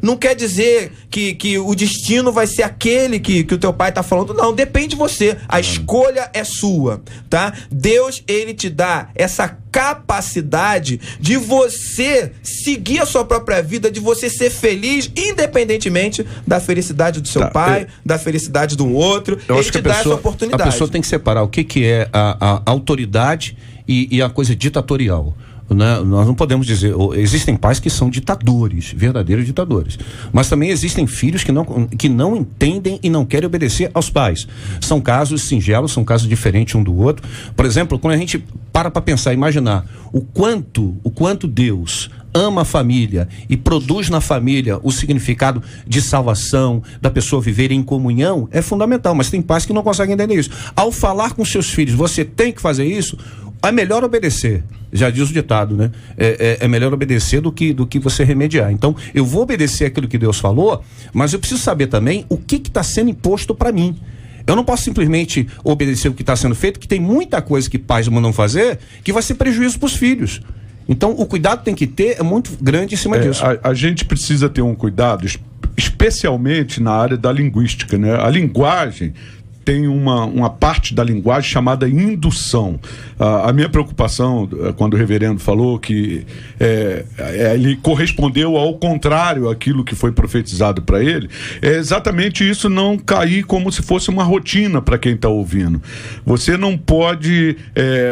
Não quer dizer que o destino vai ser aquele que o teu pai está falando. Não, depende de você. A escolha é sua, tá? Deus, ele te dá essa capacidade de você seguir a sua própria vida, de você ser feliz, independentemente da felicidade do seu pai, da felicidade do outro. Eu acho que dá essa oportunidade. A pessoa tem que separar o que é a autoridade e a coisa ditatorial. Nós não podemos dizer, existem pais que são ditadores, verdadeiros ditadores, mas também existem filhos que não entendem e não querem obedecer aos pais. São casos singelos, são casos diferentes um do outro. Por exemplo, quando a gente para pensar, imaginar o quanto Deus ama a família e produz na família o significado de salvação, da pessoa viver em comunhão, é fundamental, mas tem pais que não conseguem entender isso. Ao falar com seus filhos, você tem que fazer isso, é melhor obedecer. Já diz o ditado, né? É melhor obedecer do que você remediar. Então, eu vou obedecer aquilo que Deus falou, mas eu preciso saber também o que está sendo imposto para mim. Eu não posso simplesmente obedecer o que está sendo feito, que tem muita coisa que pais mandam fazer que vai ser prejuízo para os filhos. Então, o cuidado tem que ter muito grande em cima disso. A gente precisa ter um cuidado, especialmente na área da linguística, né? A linguagem tem uma parte da linguagem chamada indução. A minha preocupação, quando o reverendo falou que ele correspondeu ao contrário àquilo que foi profetizado para ele, é exatamente isso, não cair como se fosse uma rotina para quem está ouvindo. Você não pode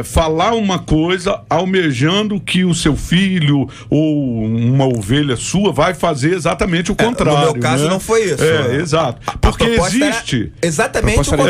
falar uma coisa almejando que o seu filho ou uma ovelha sua vai fazer exatamente o contrário. No meu caso, né? Não foi isso. Exato. Porque existe... Exatamente o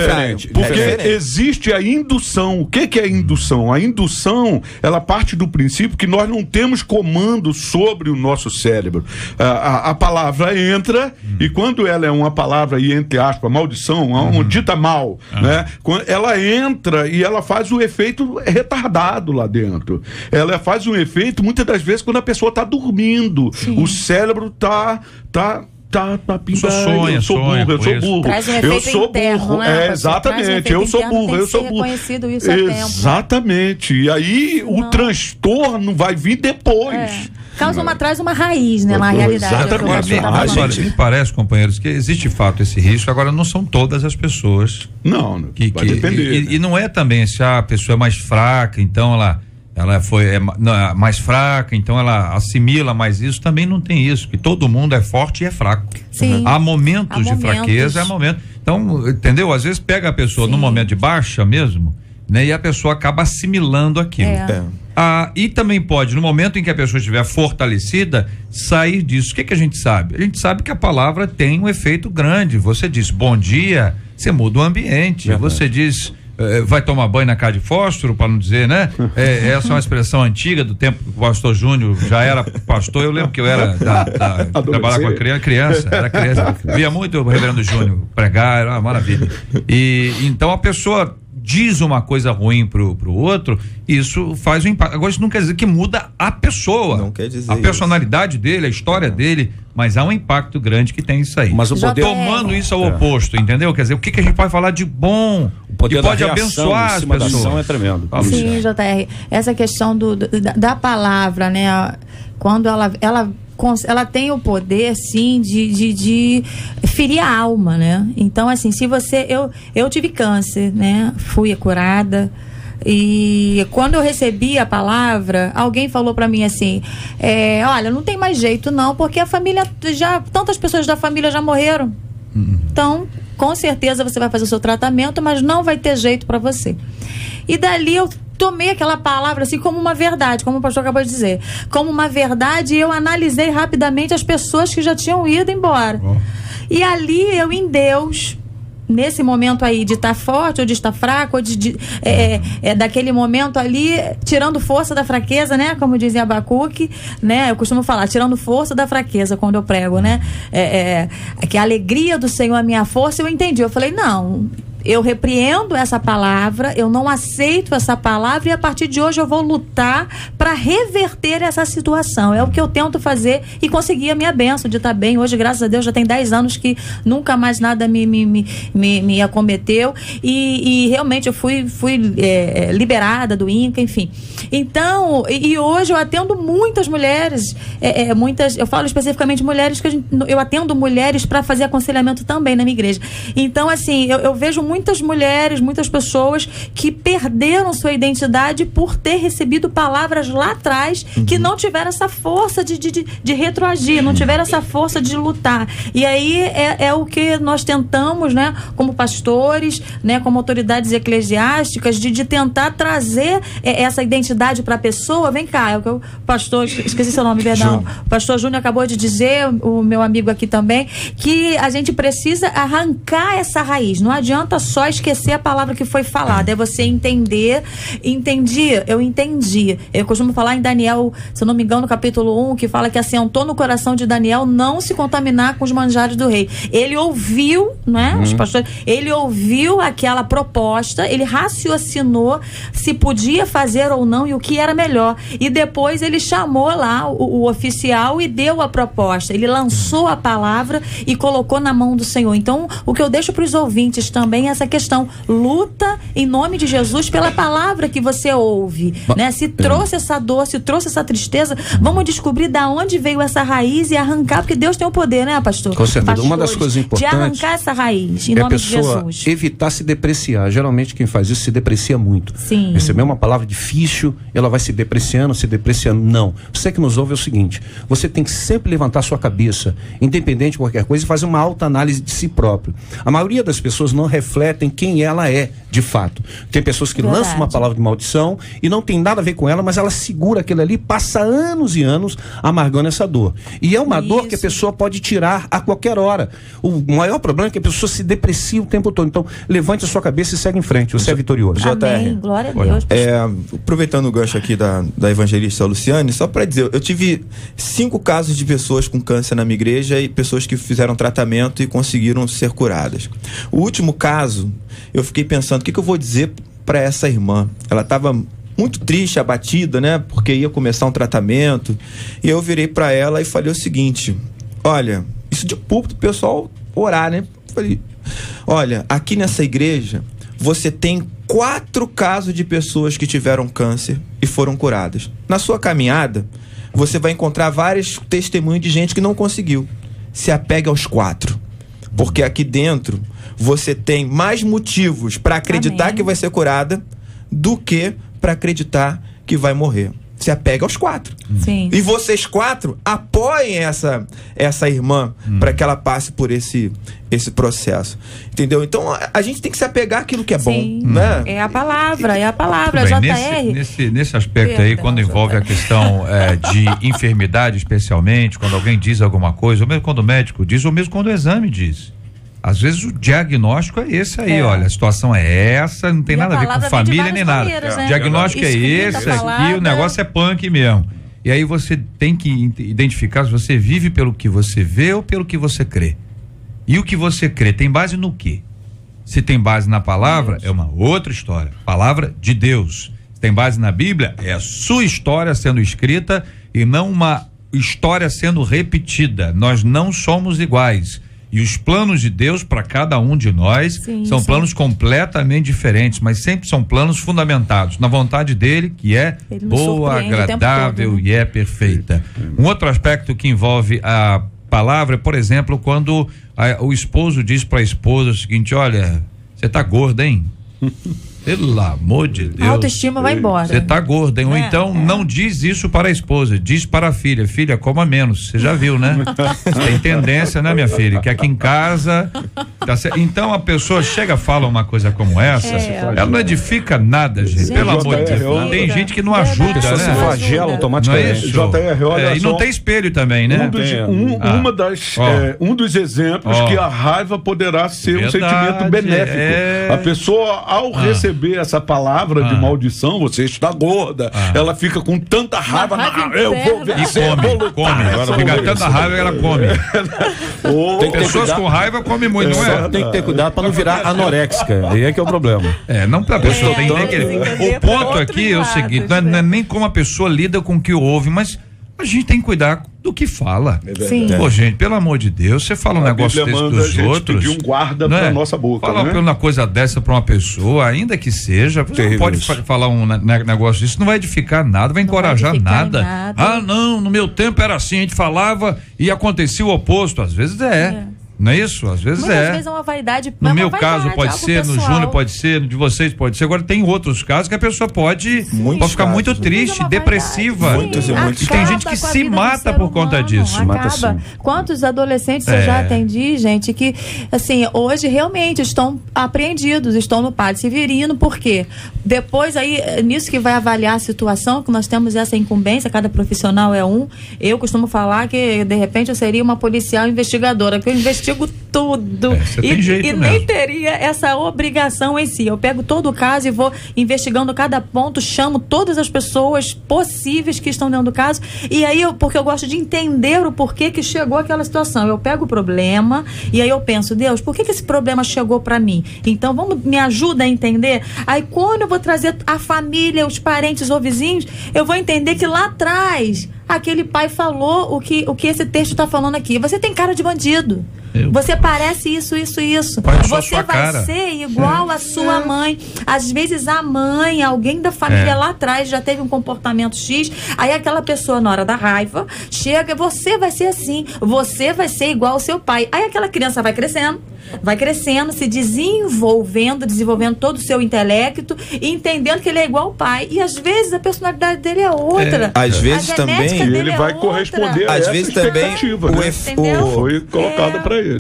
Porque existe a indução. O que é indução? A indução, ela parte do princípio que nós não temos comando sobre o nosso cérebro. A palavra entra, e quando ela é uma palavra, e entre aspas, maldição, dita mal, né? Ela entra e ela faz o efeito retardado lá dentro. Ela faz um efeito, muitas das vezes, quando a pessoa está dormindo. Sim. O cérebro tá sonha, eu sou burro. Traz um efeito interno, né? Exatamente, eu sou burro. Reconhecido isso há tempo. Exatamente. E aí o transtorno vai vir depois. Traz uma raiz, né? Na realidade. Exatamente. Me parece, companheiros, que existe de fato esse risco. Agora, não são todas as pessoas. Não, vai depender. E não é também se a pessoa é mais fraca, então ela foi mais fraca, então ela assimila mais isso. Também não tem isso, que todo mundo é forte e é fraco. Sim. Há momentos de fraqueza, é momento. Então, entendeu? Às vezes pega a pessoa no momento de baixa mesmo, né? E a pessoa acaba assimilando aquilo. E também pode, no momento em que a pessoa estiver fortalecida, sair disso. O que a gente sabe? A gente sabe que a palavra tem um efeito grande. Você diz bom dia, você muda o ambiente. Você diz vai tomar banho na casa de fósforo, para não dizer, né? Essa é uma expressão antiga do tempo que o pastor Júnior já era pastor. Eu lembro que eu era trabalhar com a criança, via muito o reverendo Júnior pregar, era uma maravilha. E então a pessoa diz uma coisa ruim pro outro, isso faz um impacto. Agora, isso não quer dizer que muda a pessoa. Não quer dizer a personalidade dele, a história dele, mas há um impacto grande que tem isso aí. Mas o poder... Tomando isso ao oposto, entendeu? Quer dizer, o que a gente pode falar de bom, o poder que pode abençoar as pessoas. É tremendo. Sim, JR, essa questão da palavra, né? Quando ela tem o poder, sim, de ferir a alma, né? Então, assim, se você... Eu tive câncer, né? Fui curada. E quando eu recebi a palavra, alguém falou pra mim assim, olha, não tem mais jeito não, porque a família tantas pessoas da família já morreram. Então, com certeza você vai fazer o seu tratamento, mas não vai ter jeito pra você. E dali eu tomei aquela palavra assim como uma verdade, como o pastor acabou de dizer, como uma verdade, e eu analisei rapidamente as pessoas que já tinham ido embora. E ali eu, em Deus, nesse momento aí de estar forte ou de estar fraco, ou daquele momento ali, tirando força da fraqueza, né? Como dizia Abacuque, né? Eu costumo falar, tirando força da fraqueza quando eu prego, né? Que a alegria do Senhor é a minha força. Eu entendi, eu falei, não, eu repreendo essa palavra, eu não aceito essa palavra, e a partir de hoje eu vou lutar para reverter essa situação. É o que eu tento fazer e conseguir a minha bênção de estar bem. Hoje, graças a Deus, já tem 10 anos que nunca mais nada me acometeu, e realmente eu fui liberada do INCA, enfim. Então, e hoje eu atendo muitas mulheres, eu falo especificamente mulheres, que eu atendo mulheres para fazer aconselhamento também na minha igreja. Então, assim, eu vejo muitas mulheres, muitas pessoas que perderam sua identidade por ter recebido palavras lá atrás, que não tiveram essa força de retroagir, não tiveram essa força de lutar. E aí é o que nós tentamos, né, como pastores, né, como autoridades eclesiásticas, de tentar trazer essa identidade para a pessoa. Vem cá, o pastor, esqueci seu nome, perdão. O pastor Júnior acabou de dizer, o meu amigo aqui também, que a gente precisa arrancar essa raiz. Não adianta só esquecer a palavra que foi falada, é você entender. Eu entendi. Eu costumo falar em Daniel, se eu não me engano, no capítulo 1, que fala que assentou no coração de Daniel não se contaminar com os manjares do rei. Ele ouviu, né? Os pastores, ele ouviu aquela proposta, ele raciocinou se podia fazer ou não e o que era melhor. E depois ele chamou lá o oficial e deu a proposta. Ele lançou a palavra e colocou na mão do Senhor. Então, o que eu deixo para os ouvintes também é essa questão: luta em nome de Jesus pela palavra que você ouve, né? Se trouxe essa dor, se trouxe essa tristeza, vamos descobrir da onde veio essa raiz e arrancar, porque Deus tem o poder, né, pastor? Com certeza. Uma das coisas importantes de arrancar essa raiz em nome de Jesus. Evitar se depreciar. Geralmente quem faz isso se deprecia muito. Sim. Receber uma palavra difícil, ela vai se depreciando. Não. Você que nos ouve é o seguinte: você tem que sempre levantar sua cabeça, independente de qualquer coisa, e fazer uma autoanálise de si próprio. A maioria das pessoas não reflete refletem quem ela é, de fato. Tem pessoas que lançam uma palavra de maldição e não tem nada a ver com ela, mas ela segura aquilo ali, passa anos e anos amargando essa dor. E é uma dor que a pessoa pode tirar a qualquer hora. O maior problema é que a pessoa se deprecia o tempo todo. Então, levante a sua cabeça e segue em frente. Você é vitorioso. Amém. Glória a Deus. Aproveitando o gancho aqui da evangelista Luciane, só para dizer, eu tive 5 casos de pessoas com câncer na minha igreja e pessoas que fizeram tratamento e conseguiram ser curadas. O último caso, eu fiquei pensando, o que eu vou dizer para essa irmã? Ela estava muito triste, abatida, né? Porque ia começar um tratamento. E eu virei para ela e falei o seguinte: olha, isso de púlpito, o pessoal orar, né? Falei, olha, aqui nessa igreja você tem 4 casos de pessoas que tiveram câncer e foram curadas. Na sua caminhada, você vai encontrar vários testemunhos de gente que não conseguiu. Se apegue aos 4. Porque aqui dentro você tem mais motivos para acreditar que vai ser curada do que para acreditar que vai morrer. Se apega aos 4. Sim. E vocês 4 apoiem essa irmã para que ela passe por esse processo. Entendeu? Então a gente tem que se apegar àquilo que é bom. Né? É a palavra, Bem, JR. Nesse aspecto aí, quando envolve a questão de enfermidade, especialmente, quando alguém diz alguma coisa, ou mesmo quando o médico diz, ou mesmo quando o exame diz. Às vezes o diagnóstico é esse aí, olha, a situação é essa, não tem nada a ver com família nem nada. Né? O diagnóstico é esse aqui, o negócio é punk mesmo. E aí você tem que identificar se você vive pelo que você vê ou pelo que você crê. E o que você crê tem base no quê? Se tem base na palavra, é uma outra história. Palavra de Deus. Se tem base na Bíblia, é a sua história sendo escrita e não uma história sendo repetida. Nós não somos iguais. E os planos de Deus para cada um de nós são planos completamente diferentes, mas sempre são planos fundamentados na vontade dele, que é boa, agradável e é perfeita. Um outro aspecto que envolve a palavra é, por exemplo, quando o esposo diz para a esposa o seguinte: olha, você tá gorda, hein? Pelo amor de Deus. A autoestima vai embora. Você tá gorda, hein? Ou então não diz isso para a esposa, diz para a filha: filha, coma menos. Você já viu, né? Tem tendência, né, minha filha? Que aqui em casa tá certo. Então a pessoa chega, fala uma coisa como essa, ela não edifica nada, gente. Pelo amor de Deus. Tem gente que não ajuda, né? Se flagela automaticamente. E não tem espelho também, né? Um dos exemplos que a raiva poderá ser um sentimento benéfico. A pessoa, ao receber essa palavra de maldição, você está gorda, ela fica com tanta raiva, eu vou vencer, come. Agora fica tanta raiva que ela come. Pessoas com raiva comem muito, não é? Tem que ter cuidado para não virar anoréxica, aí é que é o problema. Não pra pessoa tem que... O ponto aqui é o seguinte, não é nem como a pessoa lida com o que ouve, mas a gente tem que cuidar do que fala. Pô, gente, pelo amor de Deus, você fala um negócio desse dos outros. Pedir um guarda pra nossa boca. Fala uma coisa dessa pra uma pessoa, ainda que seja, você não pode falar um negócio disso, não vai edificar nada, vai encorajar nada. Ah, não, no meu tempo era assim, a gente falava e acontecia o oposto. Às vezes não é isso? Às vezes Muitas vezes é uma vaidade. No meu caso pode ser, no Júnior pode ser, no de vocês pode ser. Agora tem outros casos que a pessoa pode ficar muito triste, depressiva. E tem gente que se mata por conta disso. Quantos adolescentes eu já atendi, gente, que assim, hoje realmente estão apreendidos, estão no Padre Severino, por quê? Depois aí, nisso que vai avaliar a situação, que nós temos essa incumbência, cada profissional é um. Eu costumo falar que de repente eu seria uma policial investigadora, que eu investigo tudo e nem teria essa obrigação em si. Eu pego todo o caso e vou investigando cada ponto, chamo todas as pessoas possíveis que estão dentro do caso, e aí porque eu gosto de entender o porquê que chegou aquela situação. Eu pego o problema e aí eu penso: Deus, por que esse problema chegou para mim? Então me ajuda a entender. Aí quando eu vou trazer a família, os parentes ou vizinhos, eu vou entender que lá atrás aquele pai falou o que esse texto está falando aqui. Você tem cara de bandido. Você parece isso. Você vai ser igual a sua mãe. Às vezes a mãe, alguém da família lá atrás já teve um comportamento X, aí aquela pessoa na hora da raiva chega, você vai ser assim, você vai ser igual ao seu pai. Aí aquela criança vai crescendo, Vai crescendo, se desenvolvendo todo o seu intelecto e entendendo que ele é igual ao pai. E às vezes a personalidade dele é outra. Às vezes também ele vai corresponder a essa expectativa, né? Foi colocada para ele.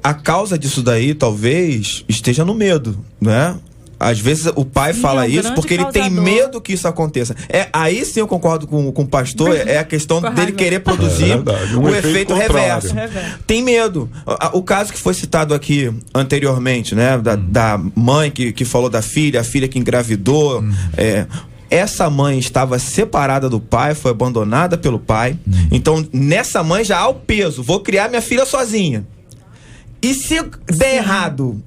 A causa disso daí talvez esteja no medo, né? Às vezes o pai fala isso porque ele tem medo que isso aconteça. Aí sim eu concordo com o pastor, é a questão dele querer produzir o efeito reverso. Tem medo. O caso que foi citado aqui anteriormente, né? Da mãe que falou da filha, a filha que engravidou. Essa mãe estava separada do pai, foi abandonada pelo pai. Então nessa mãe já há o peso. Vou criar minha filha sozinha. E se der errado,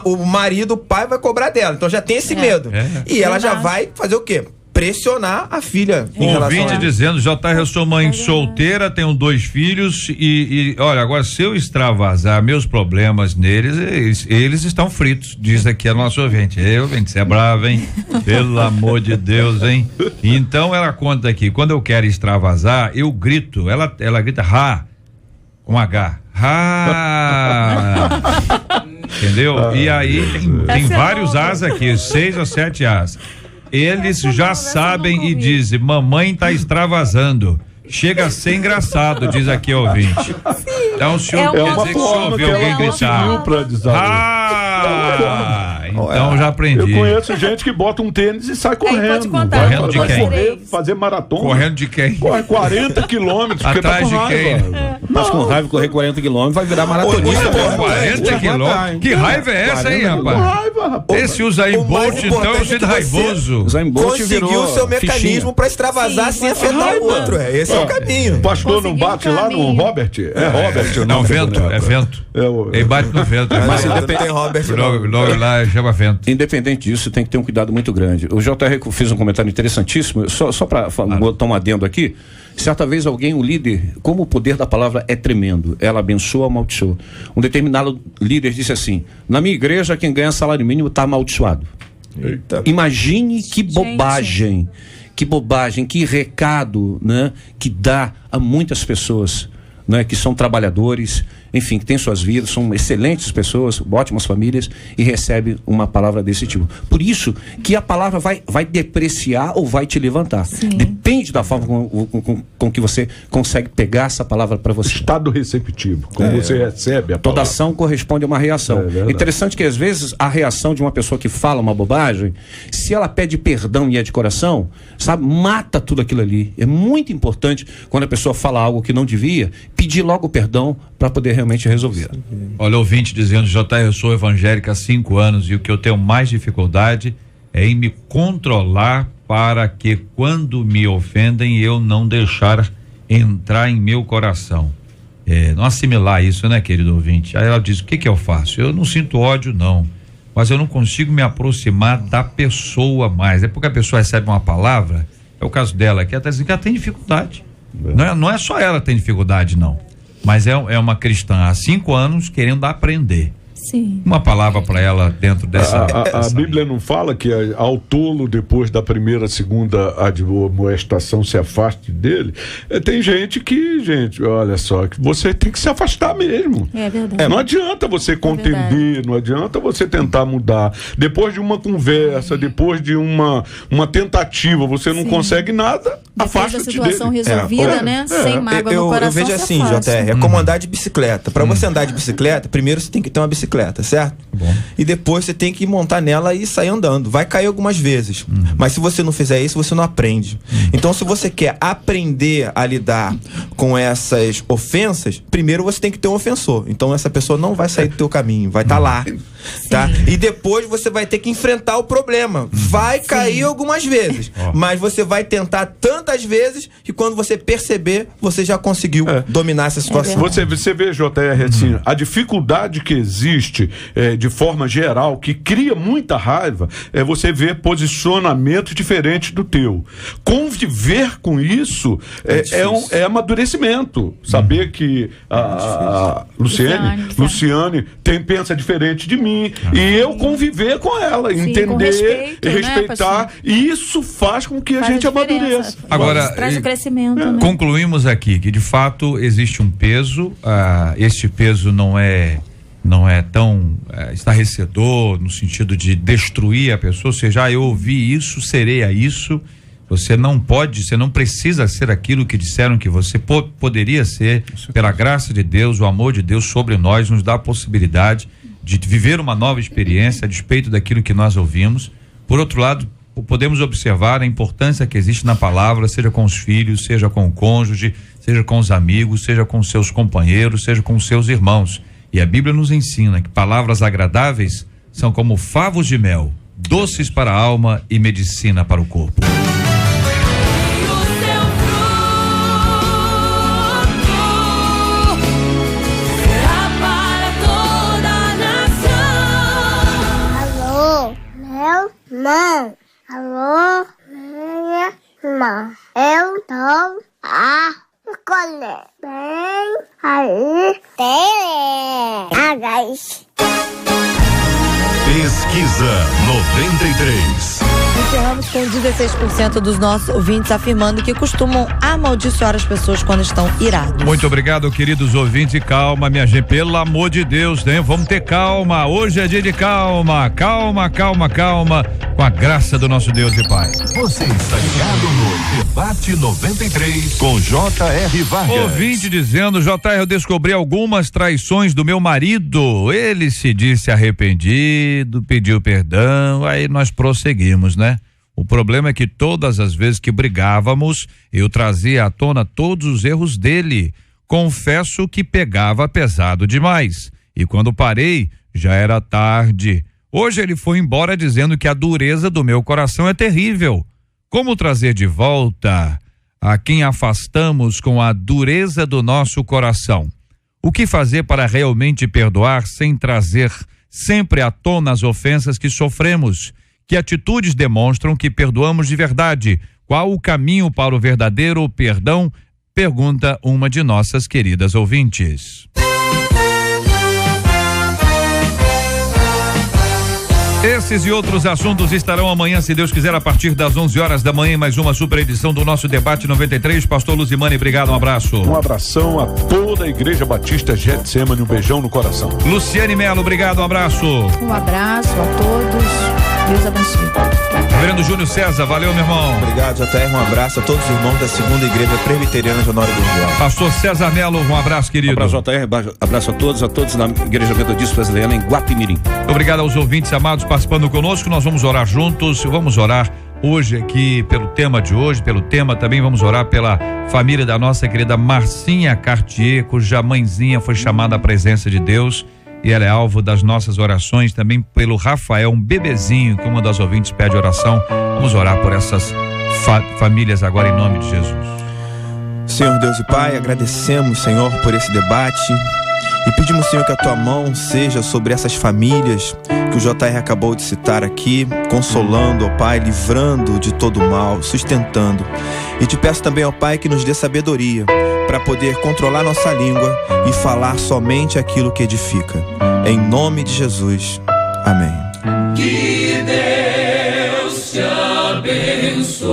o marido, o pai vai cobrar dela. Então já tem esse medo. E ela já vai fazer o quê? Pressionar a filha. Um ouvinte dizendo, eu sou mãe solteira, tenho 2 filhos e olha, agora se eu extravasar meus problemas neles, eles estão fritos, diz aqui a nossa ouvinte. Você é brava, hein? Pelo amor de Deus, hein? Então ela conta aqui, quando eu quero extravasar, eu grito, ela grita com H. Entendeu? E aí tem vários As aqui, 6 ou 7 As. Eles já sabem e dizem, mamãe tá extravasando. Chega a ser engraçado, diz aqui o ouvinte. Então o senhor quer dizer que o senhor ouviu alguém gritar. Então já aprendi. Eu conheço gente que bota um tênis e sai correndo. Correndo de quem? Correr, fazer maratona. Correndo de quem? Corre 40 quilômetros. Atrás de quem? Mas com raiva, correr 40 quilômetros vai virar maratonista. 40 quilômetros? Que raiva é essa aí, rapaz? Esse Usain Bolt, então, é um raivoso. Usain Bolt conseguiu o seu mecanismo pra extravasar sem afetar o outro. Esse é o caminho. O pastor não bate lá no Robert? Robert. Não, vento. É vento. Ele bate no vento. Mas tem Robert. Logo lá chama vento. Independente disso, tem que ter um cuidado muito grande. O JR fez um comentário interessantíssimo, só para botar um adendo aqui. Certa vez um líder, como o poder da palavra é tremendo, ela abençoa, amaldiçoa. Um determinado líder disse assim: na minha igreja quem ganha salário mínimo está amaldiçoado. Eita. Imagine que bobagem, que recado, né, que dá a muitas pessoas, né, que são trabalhadores, enfim, que têm suas vidas, são excelentes pessoas, ótimas famílias, e recebe uma palavra desse tipo. Por isso que a palavra vai depreciar ou vai te levantar. Sim. Depende da forma com que você consegue pegar essa palavra para você. Estado receptivo, como você recebe a palavra. Toda ação corresponde a uma reação. É interessante que às vezes a reação de uma pessoa que fala uma bobagem, se ela pede perdão e é de coração, sabe, mata tudo aquilo ali. É muito importante, quando a pessoa fala algo que não devia, pedir logo perdão para poder realmente resolver. Olha, ouvinte dizendo, eu sou evangélica há 5 anos e o que eu tenho mais dificuldade é em me controlar para que quando me ofendem eu não deixar entrar em meu coração. Não assimilar isso, né, querido ouvinte? Aí ela diz, o que eu faço? Eu não sinto ódio, não, mas eu não consigo me aproximar da pessoa mais. É porque a pessoa recebe uma palavra, é o caso dela, que ela tem dificuldade. Não é só ela que tem dificuldade, não. Mas é uma cristã há 5 anos querendo aprender. Sim. Uma palavra para ela dentro dessa. A Bíblia não fala que ao tolo, depois da primeira, segunda admoestação, se afaste dele. Tem gente, olha só, que você tem que se afastar mesmo. É verdade. Não adianta você contender, não adianta você tentar mudar. Depois de uma conversa, depois de uma tentativa, você não consegue nada, afasta-te dele. A situação resolvida, né? Sem mágoa no coração. Eu vejo assim, JR, é como andar de bicicleta. Para você andar de bicicleta, primeiro você tem que ter uma bicicleta, certo? Bom. E depois você tem que montar nela e sair andando. Vai cair algumas vezes, mas se você não fizer isso, você não aprende. Então, se você quer aprender a lidar com essas ofensas, primeiro você tem que ter um ofensor. Então, essa pessoa não vai sair do teu caminho, vai estar lá, tá? E depois você vai ter que enfrentar o problema. Vai cair algumas vezes, mas você vai tentar tantas vezes que quando você perceber, você já conseguiu dominar essa situação. Você vê, JR, assim, a dificuldade que existe de forma geral, que cria muita raiva, você ver posicionamento diferente do teu. Conviver com isso é amadurecimento. Saber que a Luciane pensa diferente de mim, e eu conviver com ela, entender e respeitar, e isso faz com que a gente amadureça. Agora, traz o crescimento, né? Concluímos aqui que de fato existe um peso, este peso não é não é tão estarrecedor no sentido de destruir a pessoa, ou seja, eu ouvi isso, serei a isso. Você não precisa ser aquilo que disseram que você poderia ser. Pela graça de Deus, o amor de Deus sobre nós nos dá a possibilidade de viver uma nova experiência a despeito daquilo que nós ouvimos. Por outro lado, podemos observar a importância que existe na palavra, seja com os filhos, seja com o cônjuge, seja com os amigos, seja com seus companheiros, seja com os seus irmãos. E a Bíblia nos ensina que palavras agradáveis são como favos de mel, doces para a alma e medicina para o corpo. Mãe, alô, minha irmã, eu tô a escolher. Bem, aí, tem a gás. Pesquisa 93. Encerramos com 16% dos nossos ouvintes afirmando que costumam amaldiçoar as pessoas quando estão irados. Muito obrigado, queridos ouvintes. Calma, minha gente, pelo amor de Deus, né? Vamos ter calma. Hoje é dia de calma. Calma, calma, calma. Com a graça do nosso Deus e Pai. Você está ligado no Debate 93 com J.R. Vargas. Ouvinte dizendo: J.R., eu descobri algumas traições do meu marido. Ele se disse arrependido, pediu perdão, aí nós prosseguimos, né? O problema é que todas as vezes que brigávamos, eu trazia à tona todos os erros dele. Confesso que pegava pesado demais. E quando parei, já era tarde. Hoje ele foi embora dizendo que a dureza do meu coração é terrível. Como trazer de volta a quem afastamos com a dureza do nosso coração? O que fazer para realmente perdoar sem trazer sempre à tona as ofensas que sofremos? Que atitudes demonstram que perdoamos de verdade? Qual o caminho para o verdadeiro perdão? Pergunta uma de nossas queridas ouvintes. Esses e outros assuntos estarão amanhã, se Deus quiser, a partir das 11 horas da manhã, em mais uma super edição do nosso Debate 93. Pastor Luzimani, obrigado, um abraço. Um abração a toda a Igreja Batista Getsemane, um beijão no coração. Luciane Melo, obrigado, um abraço. Um abraço a todos, Deus abençoe. Reverendo Júnior César, valeu, meu irmão. Obrigado, JR, um abraço a todos os irmãos da Segunda Igreja Presbiteriana de Honório Gurgel. Pastor César Melo, um abraço, querido. Um abraço, JR, abraço a todos na Igreja Metodista Presbiteriana em Guapimirim. Obrigado aos ouvintes amados participando conosco. Nós vamos orar juntos, vamos orar hoje aqui pelo tema de hoje, pelo tema também vamos orar pela família da nossa querida Marcinha Cartier, cuja mãezinha foi chamada à presença de Deus e ela é alvo das nossas orações. Também pelo Rafael, um bebezinho que uma das ouvintes pede oração. Vamos orar por essas famílias agora em nome de Jesus. Senhor Deus e Pai, agradecemos, Senhor, por esse debate e pedimos, Senhor, que a tua mão seja sobre essas famílias que o JR acabou de citar aqui, consolando, ó Pai, livrando de todo mal, sustentando. E te peço também, ó Pai, que nos dê sabedoria para poder controlar nossa língua e falar somente aquilo que edifica. Em nome de Jesus. Amém. Que Deus te abençoe.